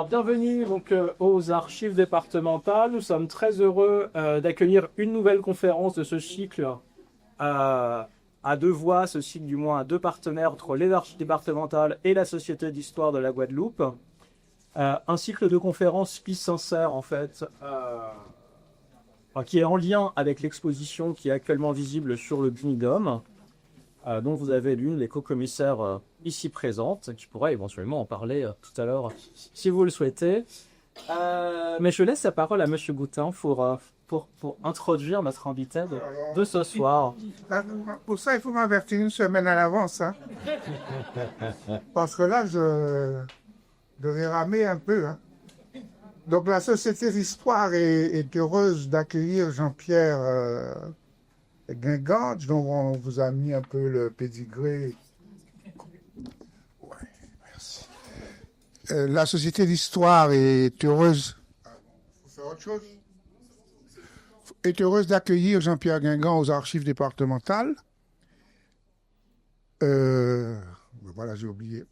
Alors, bienvenue donc, aux archives départementales. Nous sommes très heureux d'accueillir une nouvelle conférence de ce cycle euh, à deux voix, ce cycle du moins à deux partenaires entre les archives départementales et la Société d'histoire de la Guadeloupe. Un cycle de conférences qui s'insère en fait, qui est en lien avec l'exposition qui est actuellement visible sur le Binidom, dont vous avez l'une des co-commissaires ici présentes, qui pourra éventuellement en parler tout à l'heure si vous le souhaitez. Mais je laisse la parole à Monsieur Goutin pour introduire notre invité de ce soir. Pour ça, il faut m'avertir une semaine à l'avance. Hein. Parce que là, je devais ramer un peu. Hein. Donc, la Société d'Histoire est heureuse d'accueillir Jean-Pierre Guingamp, dont on vous a mis un peu le pédigré. Ouais, merci. La Société d'Histoire est heureuse. Faut faire autre chose. Est heureuse d'accueillir Jean-Pierre Guingamp aux archives départementales. Voilà, j'ai oublié.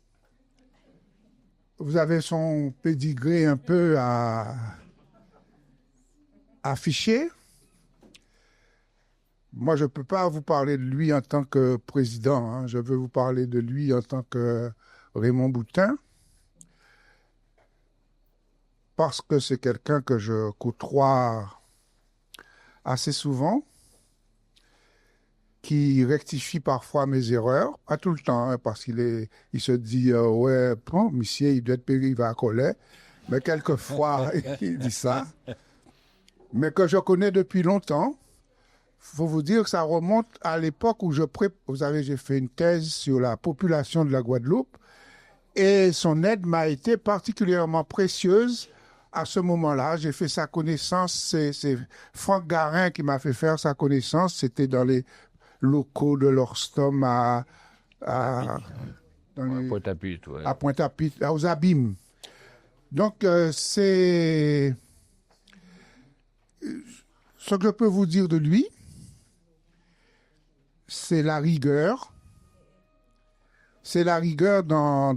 Vous avez son pédigré un peu à afficher. Moi, je ne peux pas vous parler de lui en tant que président. Hein. Je veux vous parler de lui en tant que Raymond Boutin. Parce que c'est quelqu'un que je côtoie assez souvent, qui rectifie parfois mes erreurs, pas tout le temps, hein, parce il se dit ouais, bon, monsieur, il doit être péri, il va à colère, mais quelquefois, il dit ça. Mais que je connais depuis longtemps, faut vous dire que ça remonte à l'époque où j'ai fait une thèse sur la population de la Guadeloupe, et son aide m'a été particulièrement précieuse. À ce moment-là, j'ai fait sa connaissance, c'est Franck Garin qui m'a fait faire sa connaissance, c'était dans les locaux de l'Orstom à Pointe-à-Pitre, ouais. à Pointe-à-Pitre, aux Abîmes. Donc, c'est ce que je peux vous dire de lui, c'est la rigueur. C'est la rigueur dans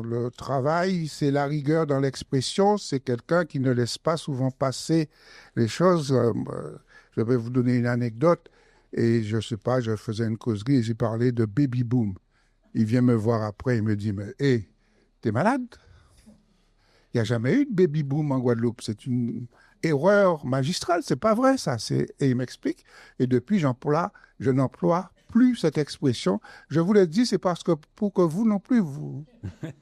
le travail, c'est la rigueur dans l'expression. C'est quelqu'un qui ne laisse pas souvent passer les choses. Je vais vous donner une anecdote. Et je ne sais pas, je faisais une causerie et j'ai parlé de baby boom. Il vient me voir après, il me dit, mais hé, t'es malade? Il n'y a jamais eu de baby boom en Guadeloupe. C'est une erreur magistrale, c'est pas vrai ça. Et il m'explique. Et depuis, je n'emploie plus cette expression. Je vous le dis, c'est parce que pour que vous non plus,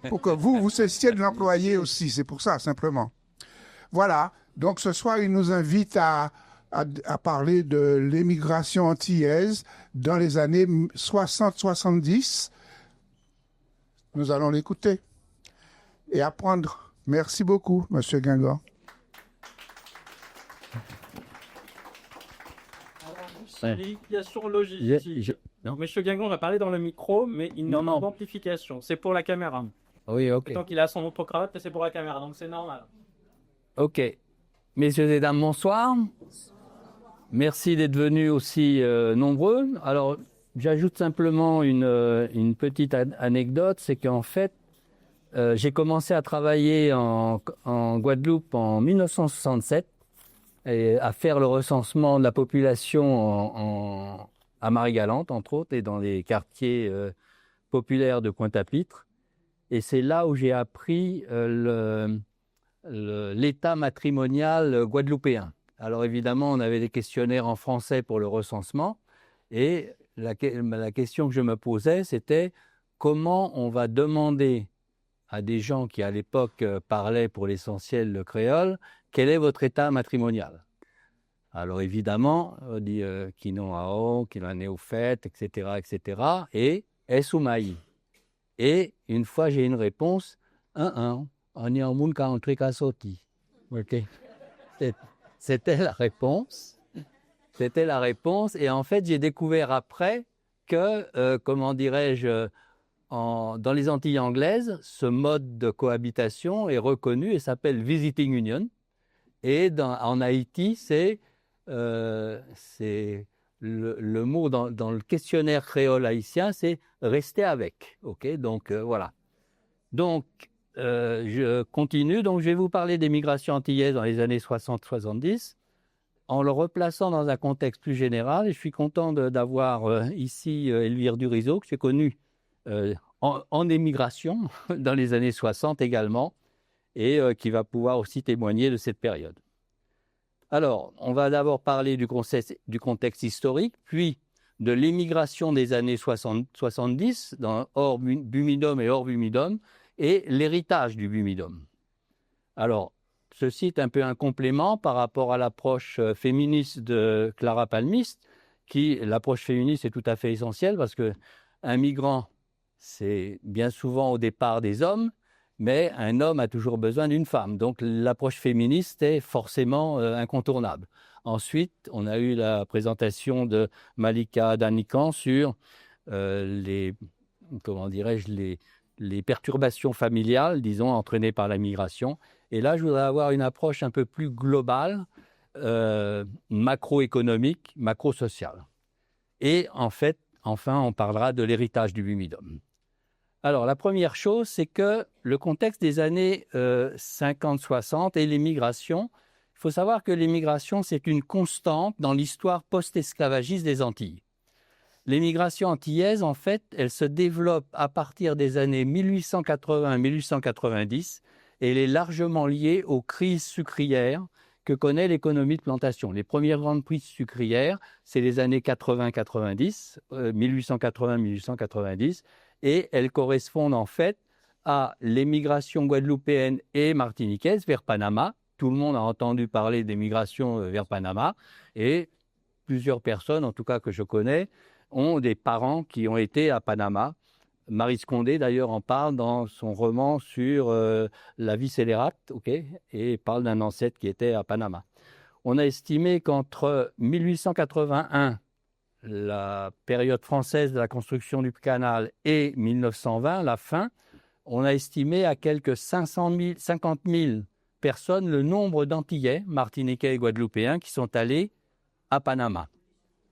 pour que vous cessiez de l'employer aussi. C'est pour ça, simplement. Voilà. Donc ce soir, il nous invite à parler de l'émigration antillaise dans les années 60-70. Nous allons l'écouter et apprendre. Merci beaucoup, Monsieur Guingamp. Amplification logique. Non, Monsieur Guingamp va parler dans le micro, mais il n'y a pas d'amplification. C'est pour la caméra. Oui, ok. Tant qu'il a son autre cravate, c'est pour la caméra, donc c'est normal. Ok. Messieurs et dames, bonsoir. Merci d'être venus aussi nombreux. Alors, j'ajoute simplement une petite anecdote, c'est qu'en fait, j'ai commencé à travailler en Guadeloupe en 1967 et à faire le recensement de la population à Marie-Galante, entre autres, et dans les quartiers populaires de Pointe-à-Pitre. Et c'est là où j'ai appris l'état matrimonial guadeloupéen. Alors évidemment, on avait des questionnaires en français pour le recensement, et la question que je me posais, c'était comment on va demander à des gens qui, à l'époque, parlaient pour l'essentiel le créole, quel est votre état matrimonial? Alors évidemment, on dit qui non ao, qui l'en est au fait, etc., etc. Et est-ce ou maï? Et une fois j'ai une réponse, on est en monde qui a entré qu'à sorti. Ok. C'était la réponse. C'était la réponse. Et en fait, j'ai découvert après que, comment dirais-je, dans les Antilles anglaises, ce mode de cohabitation est reconnu et s'appelle Visiting Union. Et en Haïti, c'est le mot dans le questionnaire créole haïtien, c'est rester avec. Ok, donc voilà. Donc je continue. Donc, je vais vous parler des migrations antillaises dans les années 60-70, en le replaçant dans un contexte plus général. Et je suis content d'avoir ici Elvire Durizo, que j'ai connue en émigration dans les années 60 également, et qui va pouvoir aussi témoigner de cette période. Alors, on va d'abord parler du contexte historique, puis de l'émigration des années 70, hors Bumidum et hors Bumidum, et l'héritage du Bumidum. Alors, ceci est un peu un complément par rapport à l'approche féministe de Clara Palmist, l'approche féministe est tout à fait essentielle parce qu'un migrant, c'est bien souvent au départ des hommes, mais un homme a toujours besoin d'une femme. Donc l'approche féministe est forcément incontournable. Ensuite, on a eu la présentation de Malika Danikan sur les perturbations familiales, disons, entraînées par la migration. Et là, je voudrais avoir une approche un peu plus globale, macroéconomique, macro-sociale. Et enfin, on parlera de l'héritage du Bumidum. Alors, la première chose, c'est que le contexte des années 50-60 et l'immigration, il faut savoir que l'immigration, c'est une constante dans l'histoire post-esclavagiste des Antilles. L'immigration antillaise, en fait, elle se développe à partir des années 1880-1890 et elle est largement liée aux crises sucrières que connaît l'économie de plantation. Les premières grandes crises sucrières, c'est les années 80-90, 1880-1890, et elles correspondent en fait à l'émigration guadeloupéenne et martiniquaise vers Panama. Tout le monde a entendu parler d'émigration vers Panama et plusieurs personnes, en tout cas que je connais, ont des parents qui ont été à Panama. Maryse Condé, d'ailleurs, en parle dans son roman sur la vie scélérate, et parle d'un ancêtre qui était à Panama. On a estimé qu'entre 1881, la période française de la construction du canal, et 1920, la fin, on a estimé à quelques 50 000 personnes le nombre d'Antillais, Martiniquais et Guadeloupéens qui sont allés à Panama.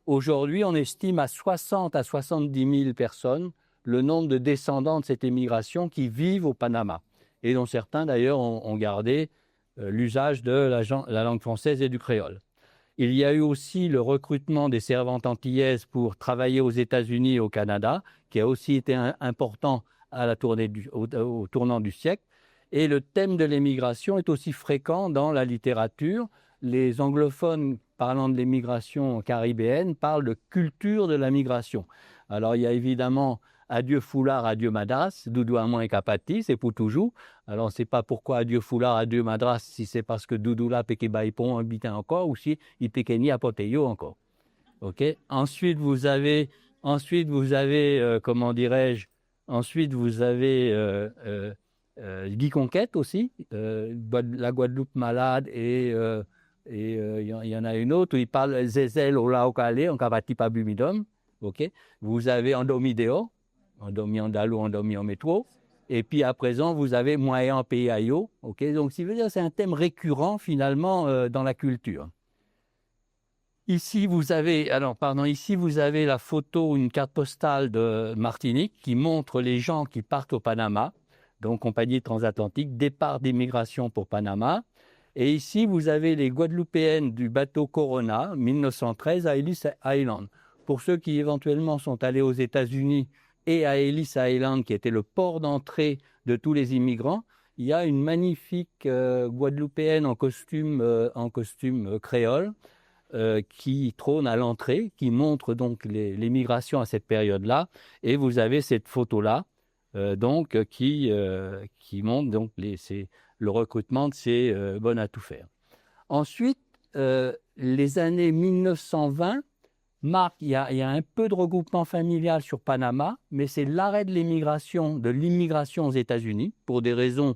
Aujourd'hui, on estime à 60 à 70 000 personnes le nombre de descendants de cette émigration qui vivent au Panama et dont certains d'ailleurs ont gardé l'usage de la langue française et du créole. Il y a eu aussi le recrutement des servantes antillaises pour travailler aux États-Unis et au Canada, qui a aussi été important à la au tournant du siècle. Et le thème de l'émigration est aussi fréquent dans la littérature. Les anglophones parlant de l'émigration caribéenne parlent de culture de la migration. Alors il y a évidemment Adieu Foulard, Adieu Madras, Doudou Amon et Kapati, c'est pour toujours. Alors on ne sait pas pourquoi Adieu Foulard, Adieu Madras, si c'est parce que Doudou là, Péké Baïpon habitait encore, ou si il Péké ni à Poteyo encore. Ok. Ensuite vous avez Guy Conquête aussi, la Guadeloupe malade et il y en a une autre où il parle Zézel au Laokale, en Kapati pas Bumidum. Ok. Vous avez Andomideo, Andomi Andalou, Andomi en métro. Et puis à présent, vous avez Moyen Pays-Ayo. Okay, donc, c'est un thème récurrent finalement dans la culture. Ici, vous avez la photo, une carte postale de Martinique qui montre les gens qui partent au Panama, donc compagnie transatlantique, départ d'immigration pour Panama. Et ici, vous avez les Guadeloupéennes du bateau Corona, 1913, à Ellis Island. Pour ceux qui éventuellement sont allés aux États-Unis et à Ellis Island, qui était le port d'entrée de tous les immigrants, il y a une magnifique Guadeloupéenne en costume créole qui trône à l'entrée, qui montre donc les migrations à cette période-là. Et vous avez cette photo-là, qui montre donc le recrutement de ces bonnes à tout faire. Ensuite, les années 1920 marquent, il y a un peu de regroupement familial sur Panama, mais c'est l'arrêt de l'immigration aux États-Unis pour des raisons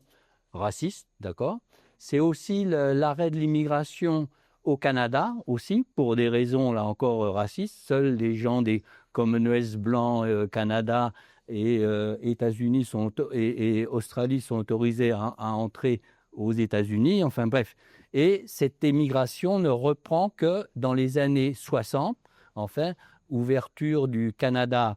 racistes, d'accord. C'est aussi l'arrêt de l'immigration au Canada aussi pour des raisons là encore racistes. Seuls les gens des Commonwealth blancs, Canada et États-Unis et Australie sont autorisés à entrer aux États-Unis. Enfin bref, et cette émigration ne reprend que dans les années 60. Enfin, ouverture du Canada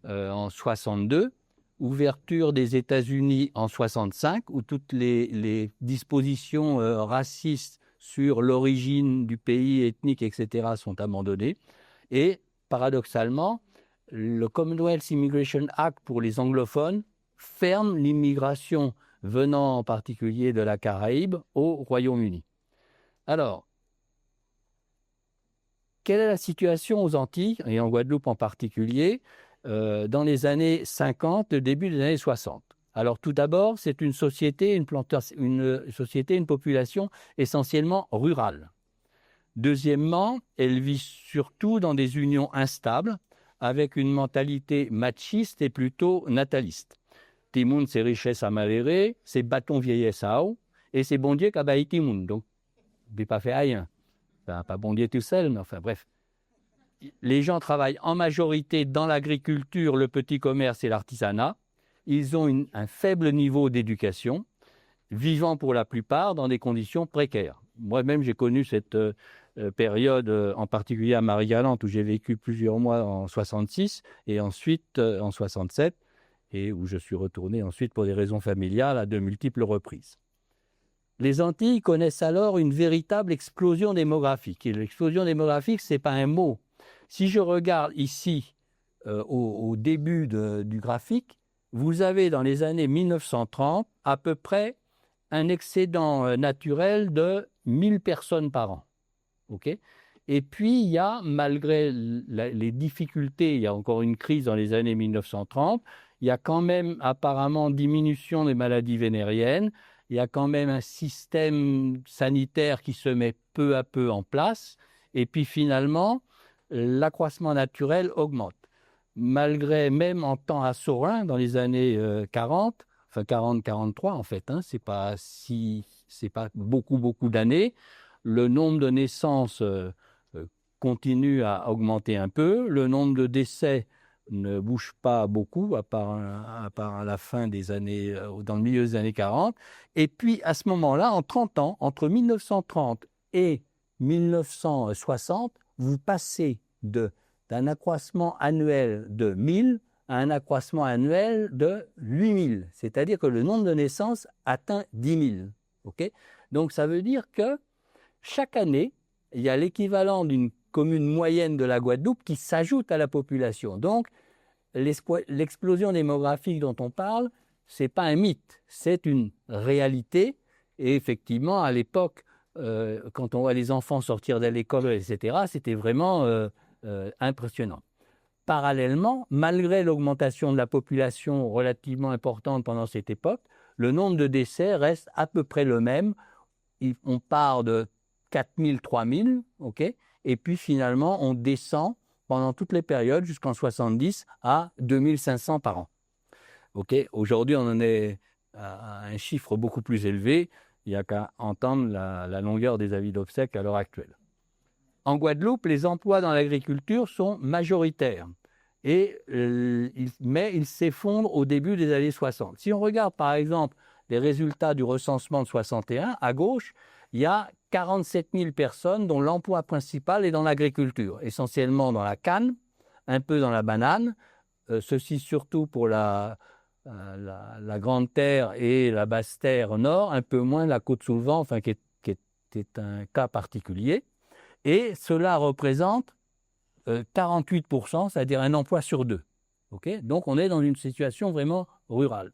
en 62, ouverture des États-Unis en 65, où toutes les dispositions racistes sur l'origine du pays, ethnique, etc., sont abandonnées. Et paradoxalement, le Commonwealth Immigration Act pour les anglophones ferme l'immigration venant en particulier de la Caraïbe au Royaume-Uni. Alors, quelle est la situation aux Antilles, et en Guadeloupe en particulier, dans les années 50, le début des années 60? Alors tout d'abord, c'est une société, une population essentiellement rurale. Deuxièmement, elle vit surtout dans des unions instables, avec une mentalité machiste et plutôt nataliste. Timoun, c'est richesse à maléré, c'est bâton vieillesse à eau, et c'est bon Dieu qu'à Timoun. Donc, il n'est pas fait rien. Enfin, pas bon Dieu tout seul, mais enfin bref. Les gens travaillent en majorité dans l'agriculture, le petit commerce et l'artisanat. Ils ont un faible niveau d'éducation, vivant pour la plupart dans des conditions précaires. Moi-même, j'ai connu cette période, en particulier à Marie-Galante, où j'ai vécu plusieurs mois en 66 et ensuite en 67, et où je suis retourné ensuite pour des raisons familiales à de multiples reprises. Les Antilles connaissent alors une véritable explosion démographique. Et l'explosion démographique, ce n'est pas un mot. Si je regarde ici, au début du graphique, vous avez dans les années 1930 à peu près un excédent naturel de 1000 personnes par an. Okay. Et puis, il y a, malgré les difficultés, il y a encore une crise dans les années 1930, il y a quand même apparemment diminution des maladies vénériennes, il y a quand même un système sanitaire qui se met peu à peu en place, et puis finalement, l'accroissement naturel augmente. Malgré, même en temps à Saurin, dans les années 40, enfin 40-43 en fait, c'est pas beaucoup d'années, le nombre de naissances continue à augmenter un peu, le nombre de décès ne bouge pas beaucoup, à part à la fin des années, dans le milieu des années 40. Et puis, à ce moment-là, en 30 ans, entre 1930 et 1960, vous passez d'un accroissement annuel de 1000 à un accroissement annuel de 8000. C'est-à-dire que le nombre de naissances atteint 10 000. Okay. Donc, ça veut dire que chaque année, il y a l'équivalent d'une commune moyenne de la Guadeloupe qui s'ajoute à la population. Donc, l'explosion démographique dont on parle, ce n'est pas un mythe, c'est une réalité. Et effectivement, à l'époque, quand on voit les enfants sortir de l'école, etc., c'était vraiment impressionnant. Parallèlement, malgré l'augmentation de la population relativement importante pendant cette époque, le nombre de décès reste à peu près le même. On part de 4 000, 3 000, okay, et puis finalement, on descend pendant toutes les périodes jusqu'en 70 à 2 500 par an. Okay. Aujourd'hui, on en est à un chiffre beaucoup plus élevé. Il n'y a qu'à entendre la longueur des avis d'obsèques à l'heure actuelle. En Guadeloupe, les emplois dans l'agriculture sont majoritaires, mais ils s'effondrent au début des années 60. Si on regarde par exemple les résultats du recensement de 61, à gauche, il y a 47 000 personnes dont l'emploi principal est dans l'agriculture, essentiellement dans la canne, un peu dans la banane, ceci surtout pour la Grande Terre et la Basse Terre Nord, un peu moins la Côte-sous-le-Vent, enfin, qui est un cas particulier. Et cela représente 48%, c'est-à-dire un emploi sur deux. Okay. Donc on est dans une situation vraiment rurale.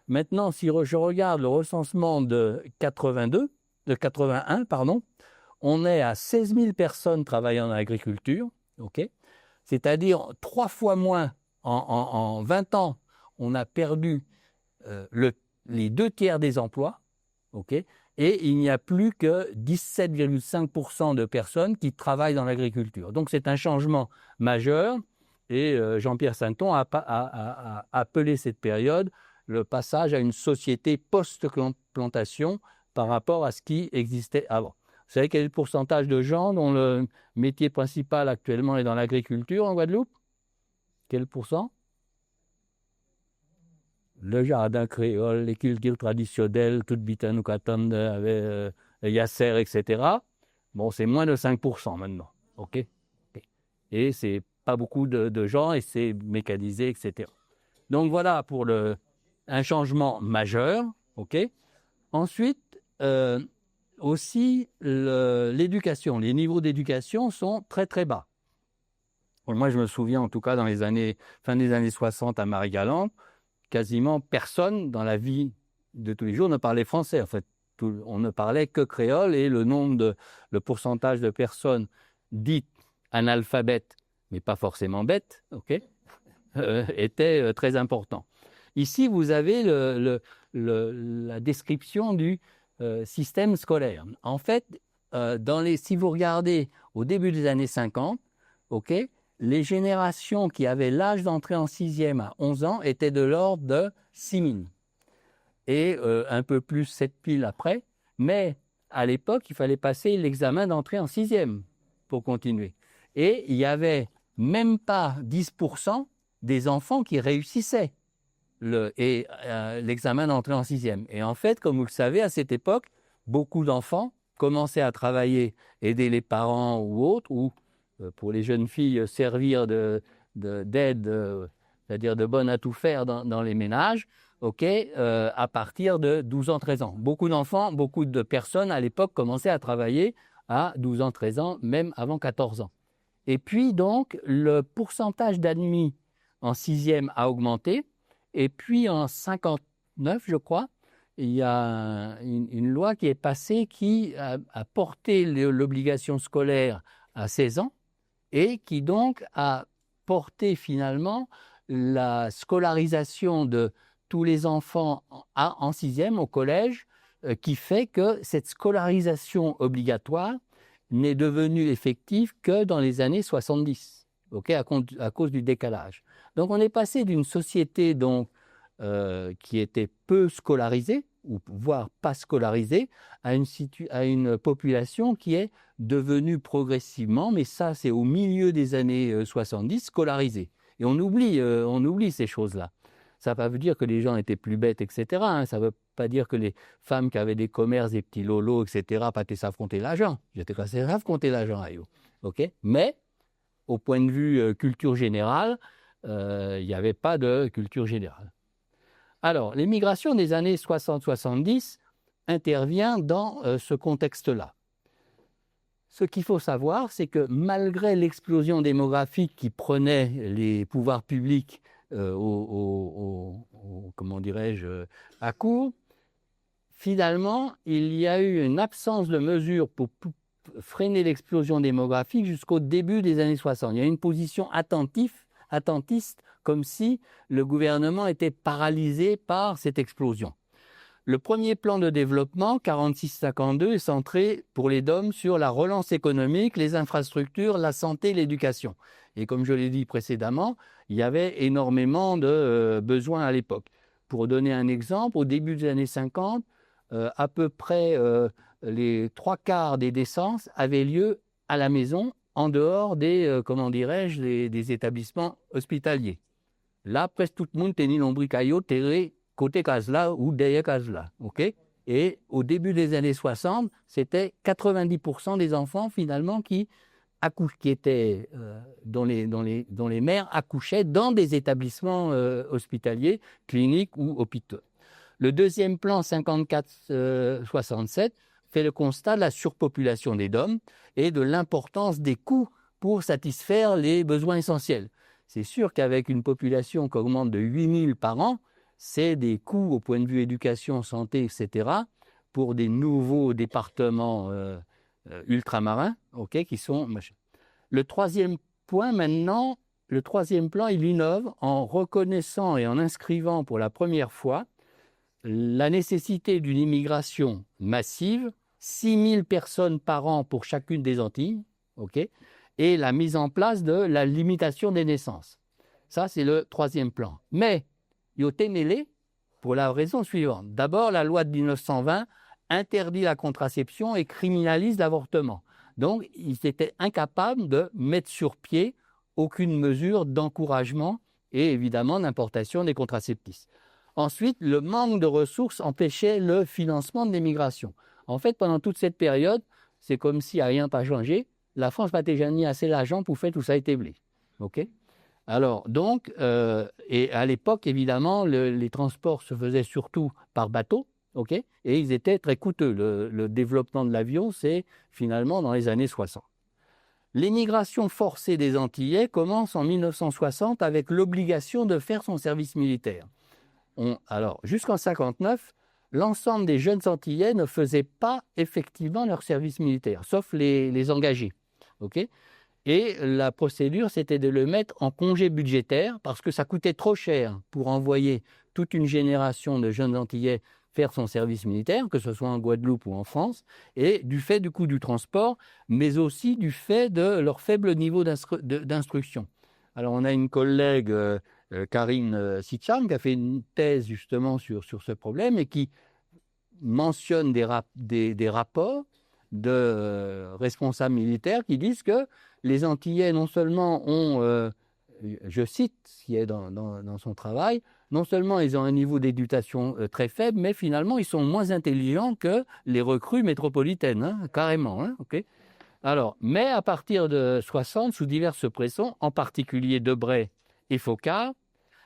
Maintenant, si je regarde le recensement de 81, on est à 16 000 personnes travaillant dans l'agriculture, okay, c'est-à-dire 3 fois moins en 20 ans, on a perdu les 2/3 des emplois, okay, et il n'y a plus que 17,5% de personnes qui travaillent dans l'agriculture. Donc c'est un changement majeur, et Jean-Pierre Sainton a appelé cette période le passage à une société post-plantation par rapport à ce qui existait avant. Vous savez quel est le pourcentage de gens dont le métier principal actuellement est dans l'agriculture en Guadeloupe? Quel pourcent? Le jardin créole, les cultures traditionnelles, tout Bitanou-Katanda, avec Yasser, etc. Bon, c'est moins de 5% maintenant. Okay. Et c'est pas beaucoup de gens et c'est mécanisé, etc. Donc voilà pour un changement majeur. Ok. Ensuite, aussi, l'éducation, les niveaux d'éducation sont très très bas. Moi, je me souviens, en tout cas, fin des années 60 à Marie-Galante, quasiment personne dans la vie de tous les jours ne parlait français. En fait, on ne parlait que créole et le pourcentage de personnes dites analphabètes, mais pas forcément bêtes, ok, était très important. Ici, vous avez la description du système scolaire. En fait, si vous regardez au début des années 50, ok, les générations qui avaient l'âge d'entrer en sixième à 11 ans étaient de l'ordre de 6 000. Et un peu plus 7 000 après. Mais à l'époque, il fallait passer l'examen d'entrée en sixième pour continuer. Et il n'y avait même pas 10% des enfants qui réussissaient l'examen d'entrée en sixième. Et en fait, comme vous le savez, à cette époque, beaucoup d'enfants commençaient à travailler, aider les parents ou autres, ou pour les jeunes filles, servir d'aide, c'est-à-dire de bonne à tout faire dans les ménages, à partir de 12 ans, 13 ans. Beaucoup d'enfants, beaucoup de personnes à l'époque commençaient à travailler à 12 ans, 13 ans, même avant 14 ans. Et puis donc, le pourcentage d'admis en sixième a augmenté. Et puis en 59, je crois, il y a une loi qui est passée qui a porté l'obligation scolaire à 16 ans et qui donc a porté finalement la scolarisation de tous les enfants en sixième au collège, qui fait que cette scolarisation obligatoire n'est devenue effective que dans les années 70, à cause du décalage. Donc on est passé d'une société qui était peu scolarisée, ou voire pas scolarisée, à une population qui est devenue progressivement, mais ça c'est au milieu des années 70, scolarisée. Et on oublie ces choses-là. Ça ne veut pas dire que les gens étaient plus bêtes, etc. Ça ne veut pas dire que les femmes qui avaient des commerces, des petits lolos, etc., pas s'affronter l'argent. J'étais pas affronter l'argent à eux. Mais, au point de vue culture générale, il n'y avait pas de culture générale. Alors, l'émigration des années 60-70 intervient dans ce contexte-là. Ce qu'il faut savoir, c'est que malgré l'explosion démographique qui prenait les pouvoirs publics à court, finalement, il y a eu une absence de mesures pour freiner l'explosion démographique jusqu'au début des années 60. Il y a une position attentiste, comme si le gouvernement était paralysé par cette explosion. Le premier plan de développement, 46-52, est centré pour les DOM sur la relance économique, les infrastructures, la santé, l'éducation. Et comme je l'ai dit précédemment, il y avait énormément de besoins à l'époque. Pour donner un exemple, au début des années 50, à peu près les 3/4 des naissances avaient lieu à la maison, en dehors des établissements hospitaliers. Là, presque tout le monde tenait l'ombricaillot terré côté Casla ou derrière Casla. Et au début des années 60, c'était 90% des enfants finalement dont les mères accouchaient dans des établissements hospitaliers, cliniques ou hôpitaux. Le deuxième plan 54-67 fait le constat de la surpopulation des DOM et de l'importance des coûts pour satisfaire les besoins essentiels. C'est sûr qu'avec une population qui augmente de 8 000 par an, c'est des coûts au point de vue éducation, santé, etc., pour des nouveaux départements ultramarins, qui sont... Le troisième plan, il innove en reconnaissant et en inscrivant pour la première fois la nécessité d'une immigration massive, 6 000 personnes par an pour chacune des Antilles, et la mise en place de la limitation des naissances. Ça, c'est le troisième plan. Mais, il y a ténélé pour la raison suivante. D'abord, la loi de 1920 interdit la contraception et criminalise l'avortement. Donc, ils étaient incapables de mettre sur pied aucune mesure d'encouragement et évidemment d'importation des contraceptifs. Ensuite, le manque de ressources empêchait le financement de l'immigration. En fait, pendant toute cette période, c'est comme si rien n'a pas changé. La France n'a pas déjà mis assez d'argent pour faire tout ça établi. Alors, donc, et à l'époque, évidemment, les transports se faisaient surtout par bateau, ok, et ils étaient très coûteux. Le développement de l'avion, c'est finalement dans les années 60. L'émigration forcée des Antillais commence en 1960 avec l'obligation de faire son service militaire. Alors, jusqu'en 59, l'ensemble des jeunes Antillais ne faisaient pas effectivement leur service militaire, sauf les engagés. Okay, et la procédure, c'était de le mettre en congé budgétaire parce que ça coûtait trop cher pour envoyer toute une génération de jeunes Antillais faire son service militaire, que ce soit en Guadeloupe ou en France, et du fait du coût du transport, mais aussi du fait de leur faible niveau d'instruction. Alors, on a une collègue, Karine Sitcham, qui a fait une thèse justement sur ce problème et qui mentionne des rapports de responsables militaires qui disent que les Antillais non seulement ont, je cite ce qui est dans son travail, non seulement ils ont un niveau d'éducation très faible, mais finalement ils sont moins intelligents que les recrues métropolitaines, hein, carrément. Hein, okay. Alors, mais à partir de 60, sous diverses pressions, en particulier Debray et Foccart,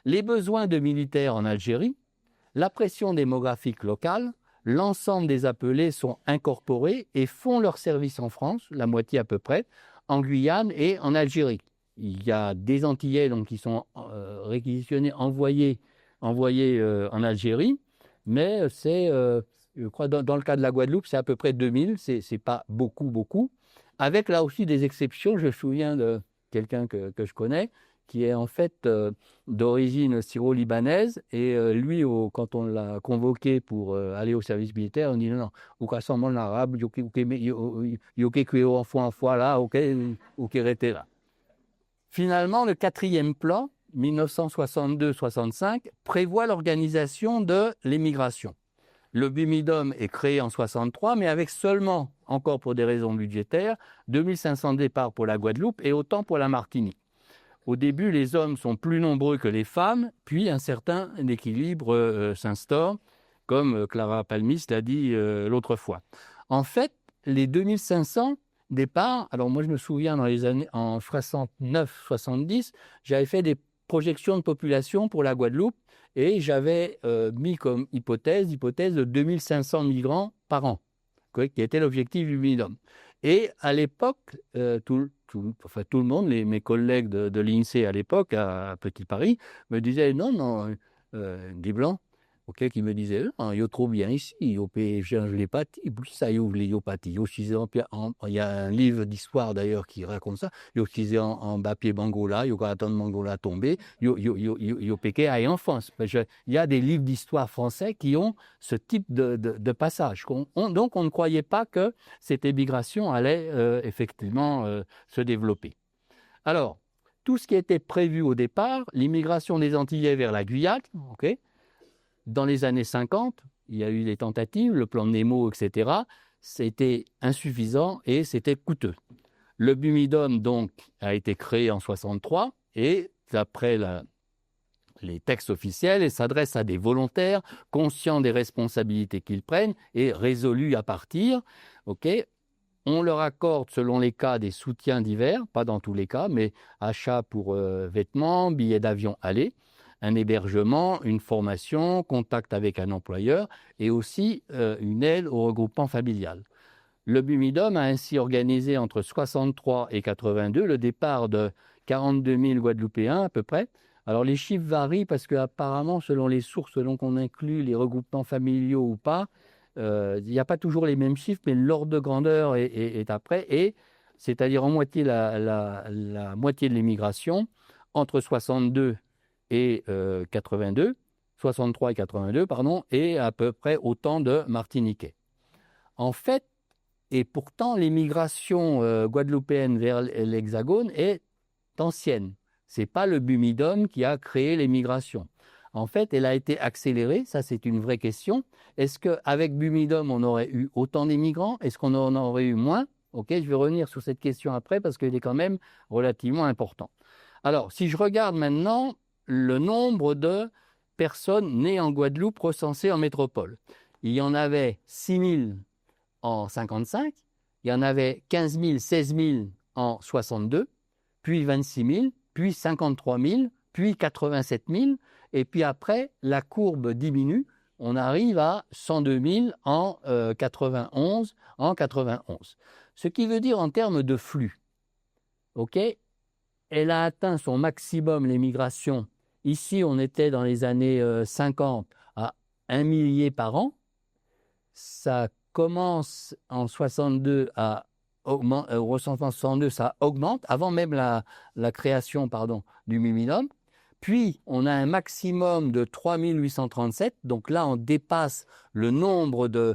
les besoins de militaires en Algérie, la pression démographique locale, l'ensemble des appelés sont incorporés et font leur service en France, la moitié à peu près, en Guyane et en Algérie. Il y a des Antillais donc, qui sont réquisitionnés, envoyés en Algérie, mais c'est, je crois, dans le cas de la Guadeloupe, c'est à peu près 2000, c'est pas beaucoup, avec là aussi des exceptions. Je me souviens de quelqu'un que je connais, qui est en fait d'origine syro-libanaise. Et lui, quand on l'a convoqué pour aller au service militaire, on dit non, au cas sans mon arabe, là, ok, restez là. Finalement, le 4e plan, 1962-65, prévoit l'organisation de l'émigration. Le BUMIDOM est créé en 63, mais avec seulement, encore pour des raisons budgétaires, 2500 départs pour la Guadeloupe et autant pour la Martinique. Au début, les hommes sont plus nombreux que les femmes, puis un certain équilibre s'instaure, comme Clara Palmis l'a dit l'autre fois. En fait, les 2500 départs, alors moi je me souviens dans les années en 69-70, j'avais fait des projections de population pour la Guadeloupe et j'avais mis comme hypothèse de 2500 migrants par an, qui était l'objectif du BUMIDOM. Et à l'époque, tout le monde, mes collègues de l'INSEE à l'époque, à Petit Paris, me disaient non, des Blancs, ok, qui me disaient non, il y a trop bien ici, il y a les pâtis, ça y a pâtis. Il y a un livre d'histoire d'ailleurs qui raconte ça. Il y a en papier Bangola, il y a attendre Bangola tomber, il y a péqué à enfance. Il y a des livres d'histoire français qui ont ce type de passage. Donc on ne croyait pas que cette émigration allait effectivement se développer. Alors, tout ce qui était prévu au départ, l'immigration des Antillais vers la Guyane, ok. Dans les années 50, il y a eu des tentatives, le plan Nemo, etc. C'était insuffisant et c'était coûteux. Le BUMIDOM, donc, a été créé en 63 et, d'après les textes officiels, il s'adresse à des volontaires conscients des responsabilités qu'ils prennent et résolus à partir. Okay. On leur accorde, selon les cas, des soutiens divers, pas dans tous les cas, mais achat pour vêtements, billets d'avion aller, un hébergement, une formation, contact avec un employeur et aussi une aide au regroupement familial. Le BUMIDOM a ainsi organisé entre 63 et 82 le départ de 42 000 Guadeloupéens à peu près. Alors les chiffres varient parce qu'apparemment, selon les sources, selon qu'on inclut les regroupements familiaux ou pas, il n'y a pas toujours les mêmes chiffres, mais l'ordre de grandeur est après, et c'est-à-dire en moitié la moitié de l'immigration entre 62 et 82, 63 et 82, pardon, et à peu près autant de Martiniquais. En fait, et pourtant, l'immigration guadeloupéenne vers l'Hexagone est ancienne. Ce n'est pas le BUMIDOM qui a créé l'immigration. En fait, elle a été accélérée, ça c'est une vraie question. Est-ce qu'avec BUMIDOM, on aurait eu autant d'immigrants? Est-ce qu'on en aurait eu moins? Ok, je vais revenir sur cette question après parce qu'elle est quand même relativement importante. Alors, si je regarde maintenant le nombre de personnes nées en Guadeloupe recensées en métropole, il y en avait 6 000 en 55, il y en avait 15 000, 16 000 en 62, puis 26 000, puis 53 000, puis 87 000, et puis après, la courbe diminue. On arrive à 102 000 en 91. Ce qui veut dire en termes de flux, ok, elle a atteint son maximum, l'émigration. Ici, on était dans les années 50 à 1 millier par an. Ça commence en 62 à augmenter, au recensement 62, ça augmente, avant même la création du MIMIDOM. Puis, on a un maximum de 3 837. Donc là, on dépasse le nombre de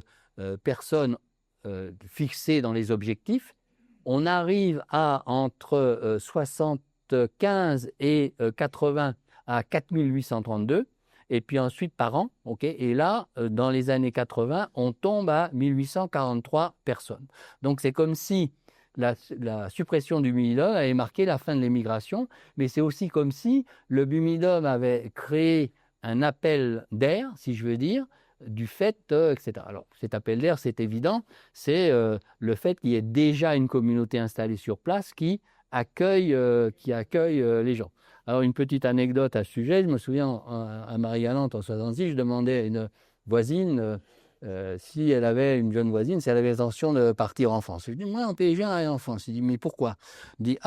personnes fixées dans les objectifs. On arrive à entre 75 et 80 à 4 832. Et puis ensuite par an, ok. Et là, dans les années 80, on tombe à 1843 personnes. Donc c'est comme si la suppression du BUMIDOM avait marqué la fin de l'émigration, mais c'est aussi comme si le BUMIDOM avait créé un appel d'air, si je veux dire, du fait, etc. Alors cet appel d'air, c'est évident, c'est le fait qu'il y ait déjà une communauté installée sur place qui accueille les gens. Alors, une petite anecdote à ce sujet, je me souviens à Marie-Galante en 66, je demandais à une voisine si elle avait une jeune voisine, si elle avait l'intention de partir en France. Je dis, moi, en PSG, aller en France. Je dis, mais pourquoi? Je dis,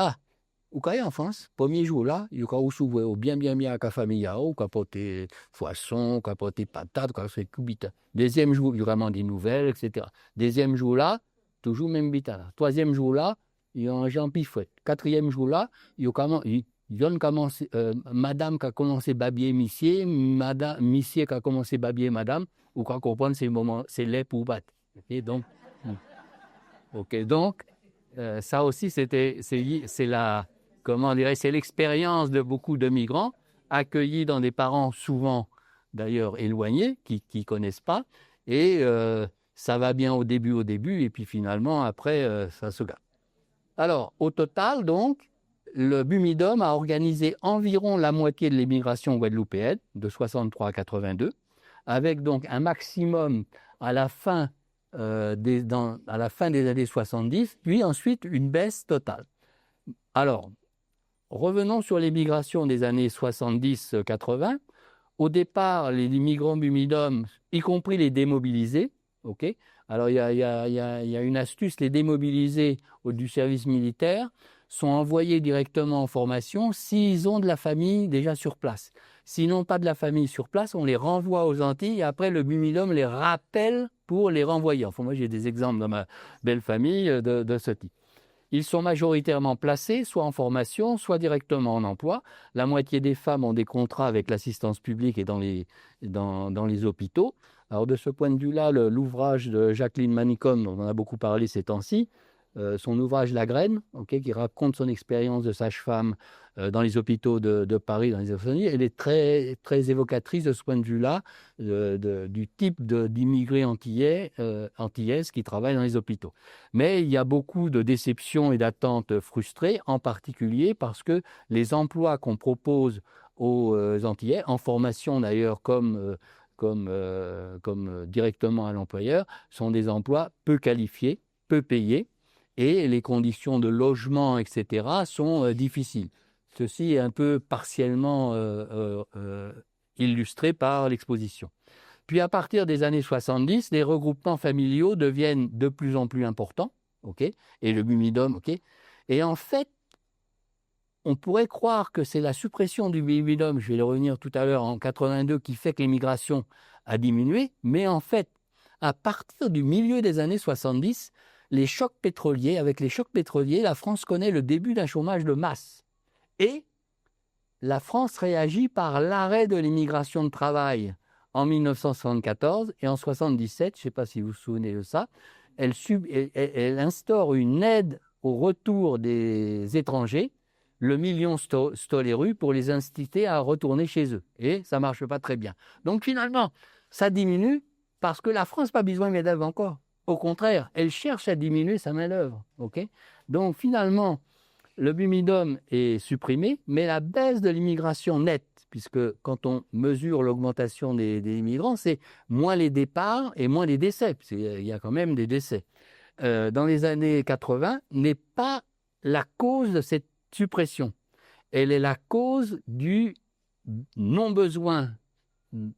ou quand en France, premier jour là, il y a au bien à la famille, ou capoter poisson, capoter patates, capoter cubita. Deuxième jour, il y a vraiment des nouvelles, etc. Deuxième jour là, toujours même bita. Troisième jour là, il y a un Jean Piffret. Quatrième jour là, il y a madame qui a commencé babier missier, madame missier qui a commencé babier madame, ou quoi comprendre ces moments, c'est lait pour battre. Okay, donc, ça aussi c'est l'expérience de beaucoup de migrants accueillis dans des parents souvent d'ailleurs éloignés qui connaissent pas, et ça va bien au début, et puis finalement après ça se gâte. Alors au total donc, le BUMIDOM a organisé environ la moitié de l'émigration guadeloupéenne, de 63 à 82, avec donc un maximum à la fin des années 70, puis ensuite une baisse totale. Alors, revenons sur l'émigration des années 70-80. Au départ, les migrants BUMIDOM, y compris les démobilisés, ok. Alors, il y a une astuce, les démobilisés du service militaire sont envoyés directement en formation s'ils ont de la famille déjà sur place. S'ils n'ont pas de la famille sur place, on les renvoie aux Antilles et après le BUMIDOM les rappelle pour les renvoyer. Enfin, moi j'ai des exemples dans ma belle famille de ce type. Ils sont majoritairement placés soit en formation, soit directement en emploi. La moitié des femmes ont des contrats avec l'assistance publique et dans les hôpitaux. Alors de ce point de vue-là, l'ouvrage de Jacqueline Manicom, dont on a beaucoup parlé ces temps-ci, son ouvrage La Graine, qui raconte son expérience de sage-femme dans les hôpitaux de Paris, dans les années, elle est très, très évocatrice de ce point de vue-là, du type d'immigrés antillaises qui travaillent dans les hôpitaux. Mais il y a beaucoup de déceptions et d'attentes frustrées, en particulier parce que les emplois qu'on propose aux Antillais, en formation d'ailleurs comme directement à l'employeur, sont des emplois peu qualifiés, peu payés, et les conditions de logement, etc., sont difficiles. Ceci est un peu partiellement illustré par l'exposition. Puis à partir des années 70, les regroupements familiaux deviennent de plus en plus importants, et le BUMIDOM, et en fait, on pourrait croire que c'est la suppression du BUMIDOM, je vais y revenir tout à l'heure, en 82, qui fait que l'immigration a diminué, mais en fait, à partir du milieu des années 70, avec les chocs pétroliers, la France connaît le début d'un chômage de masse. Et la France réagit par l'arrêt de l'immigration de travail en 1974 et en 1977, je ne sais pas si vous vous souvenez de ça, elle instaure une aide au retour des étrangers, le million Stoleru, pour les inciter à retourner chez eux. Et ça ne marche pas très bien. Donc finalement, ça diminue parce que la France n'a pas besoin de main-d'œuvre encore. Au contraire, elle cherche à diminuer sa main-d'œuvre. Donc finalement, le BUMIDOM est supprimé, mais la baisse de l'immigration nette, puisque quand on mesure l'augmentation des immigrants, c'est moins les départs et moins les décès, puisqu'il y a quand même des décès, dans les années 80, n'est pas la cause de cette suppression. elle est la cause du non-besoin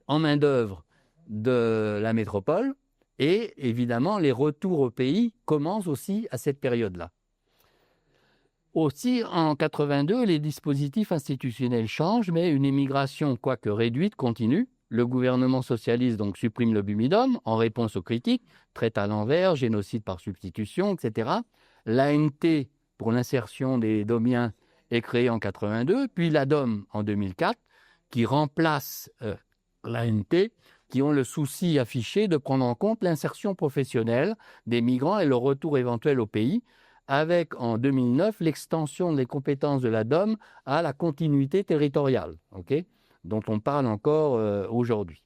en main-d'œuvre de la métropole, et évidemment, les retours au pays commencent aussi à cette période-là. Aussi, en 82, les dispositifs institutionnels changent, mais une immigration, quoique réduite, continue. Le gouvernement socialiste donc supprime le Bumidum en réponse aux critiques, traite à l'envers, génocide par substitution, etc. L'ANT pour l'insertion des domiens est créée en 82, puis l'ADOM en 2004, qui remplace l'ANT, qui ont le souci affiché de prendre en compte l'insertion professionnelle des migrants et leur retour éventuel au pays, avec en 2009 l'extension des compétences de l'ADOM à la continuité territoriale, dont on parle encore aujourd'hui.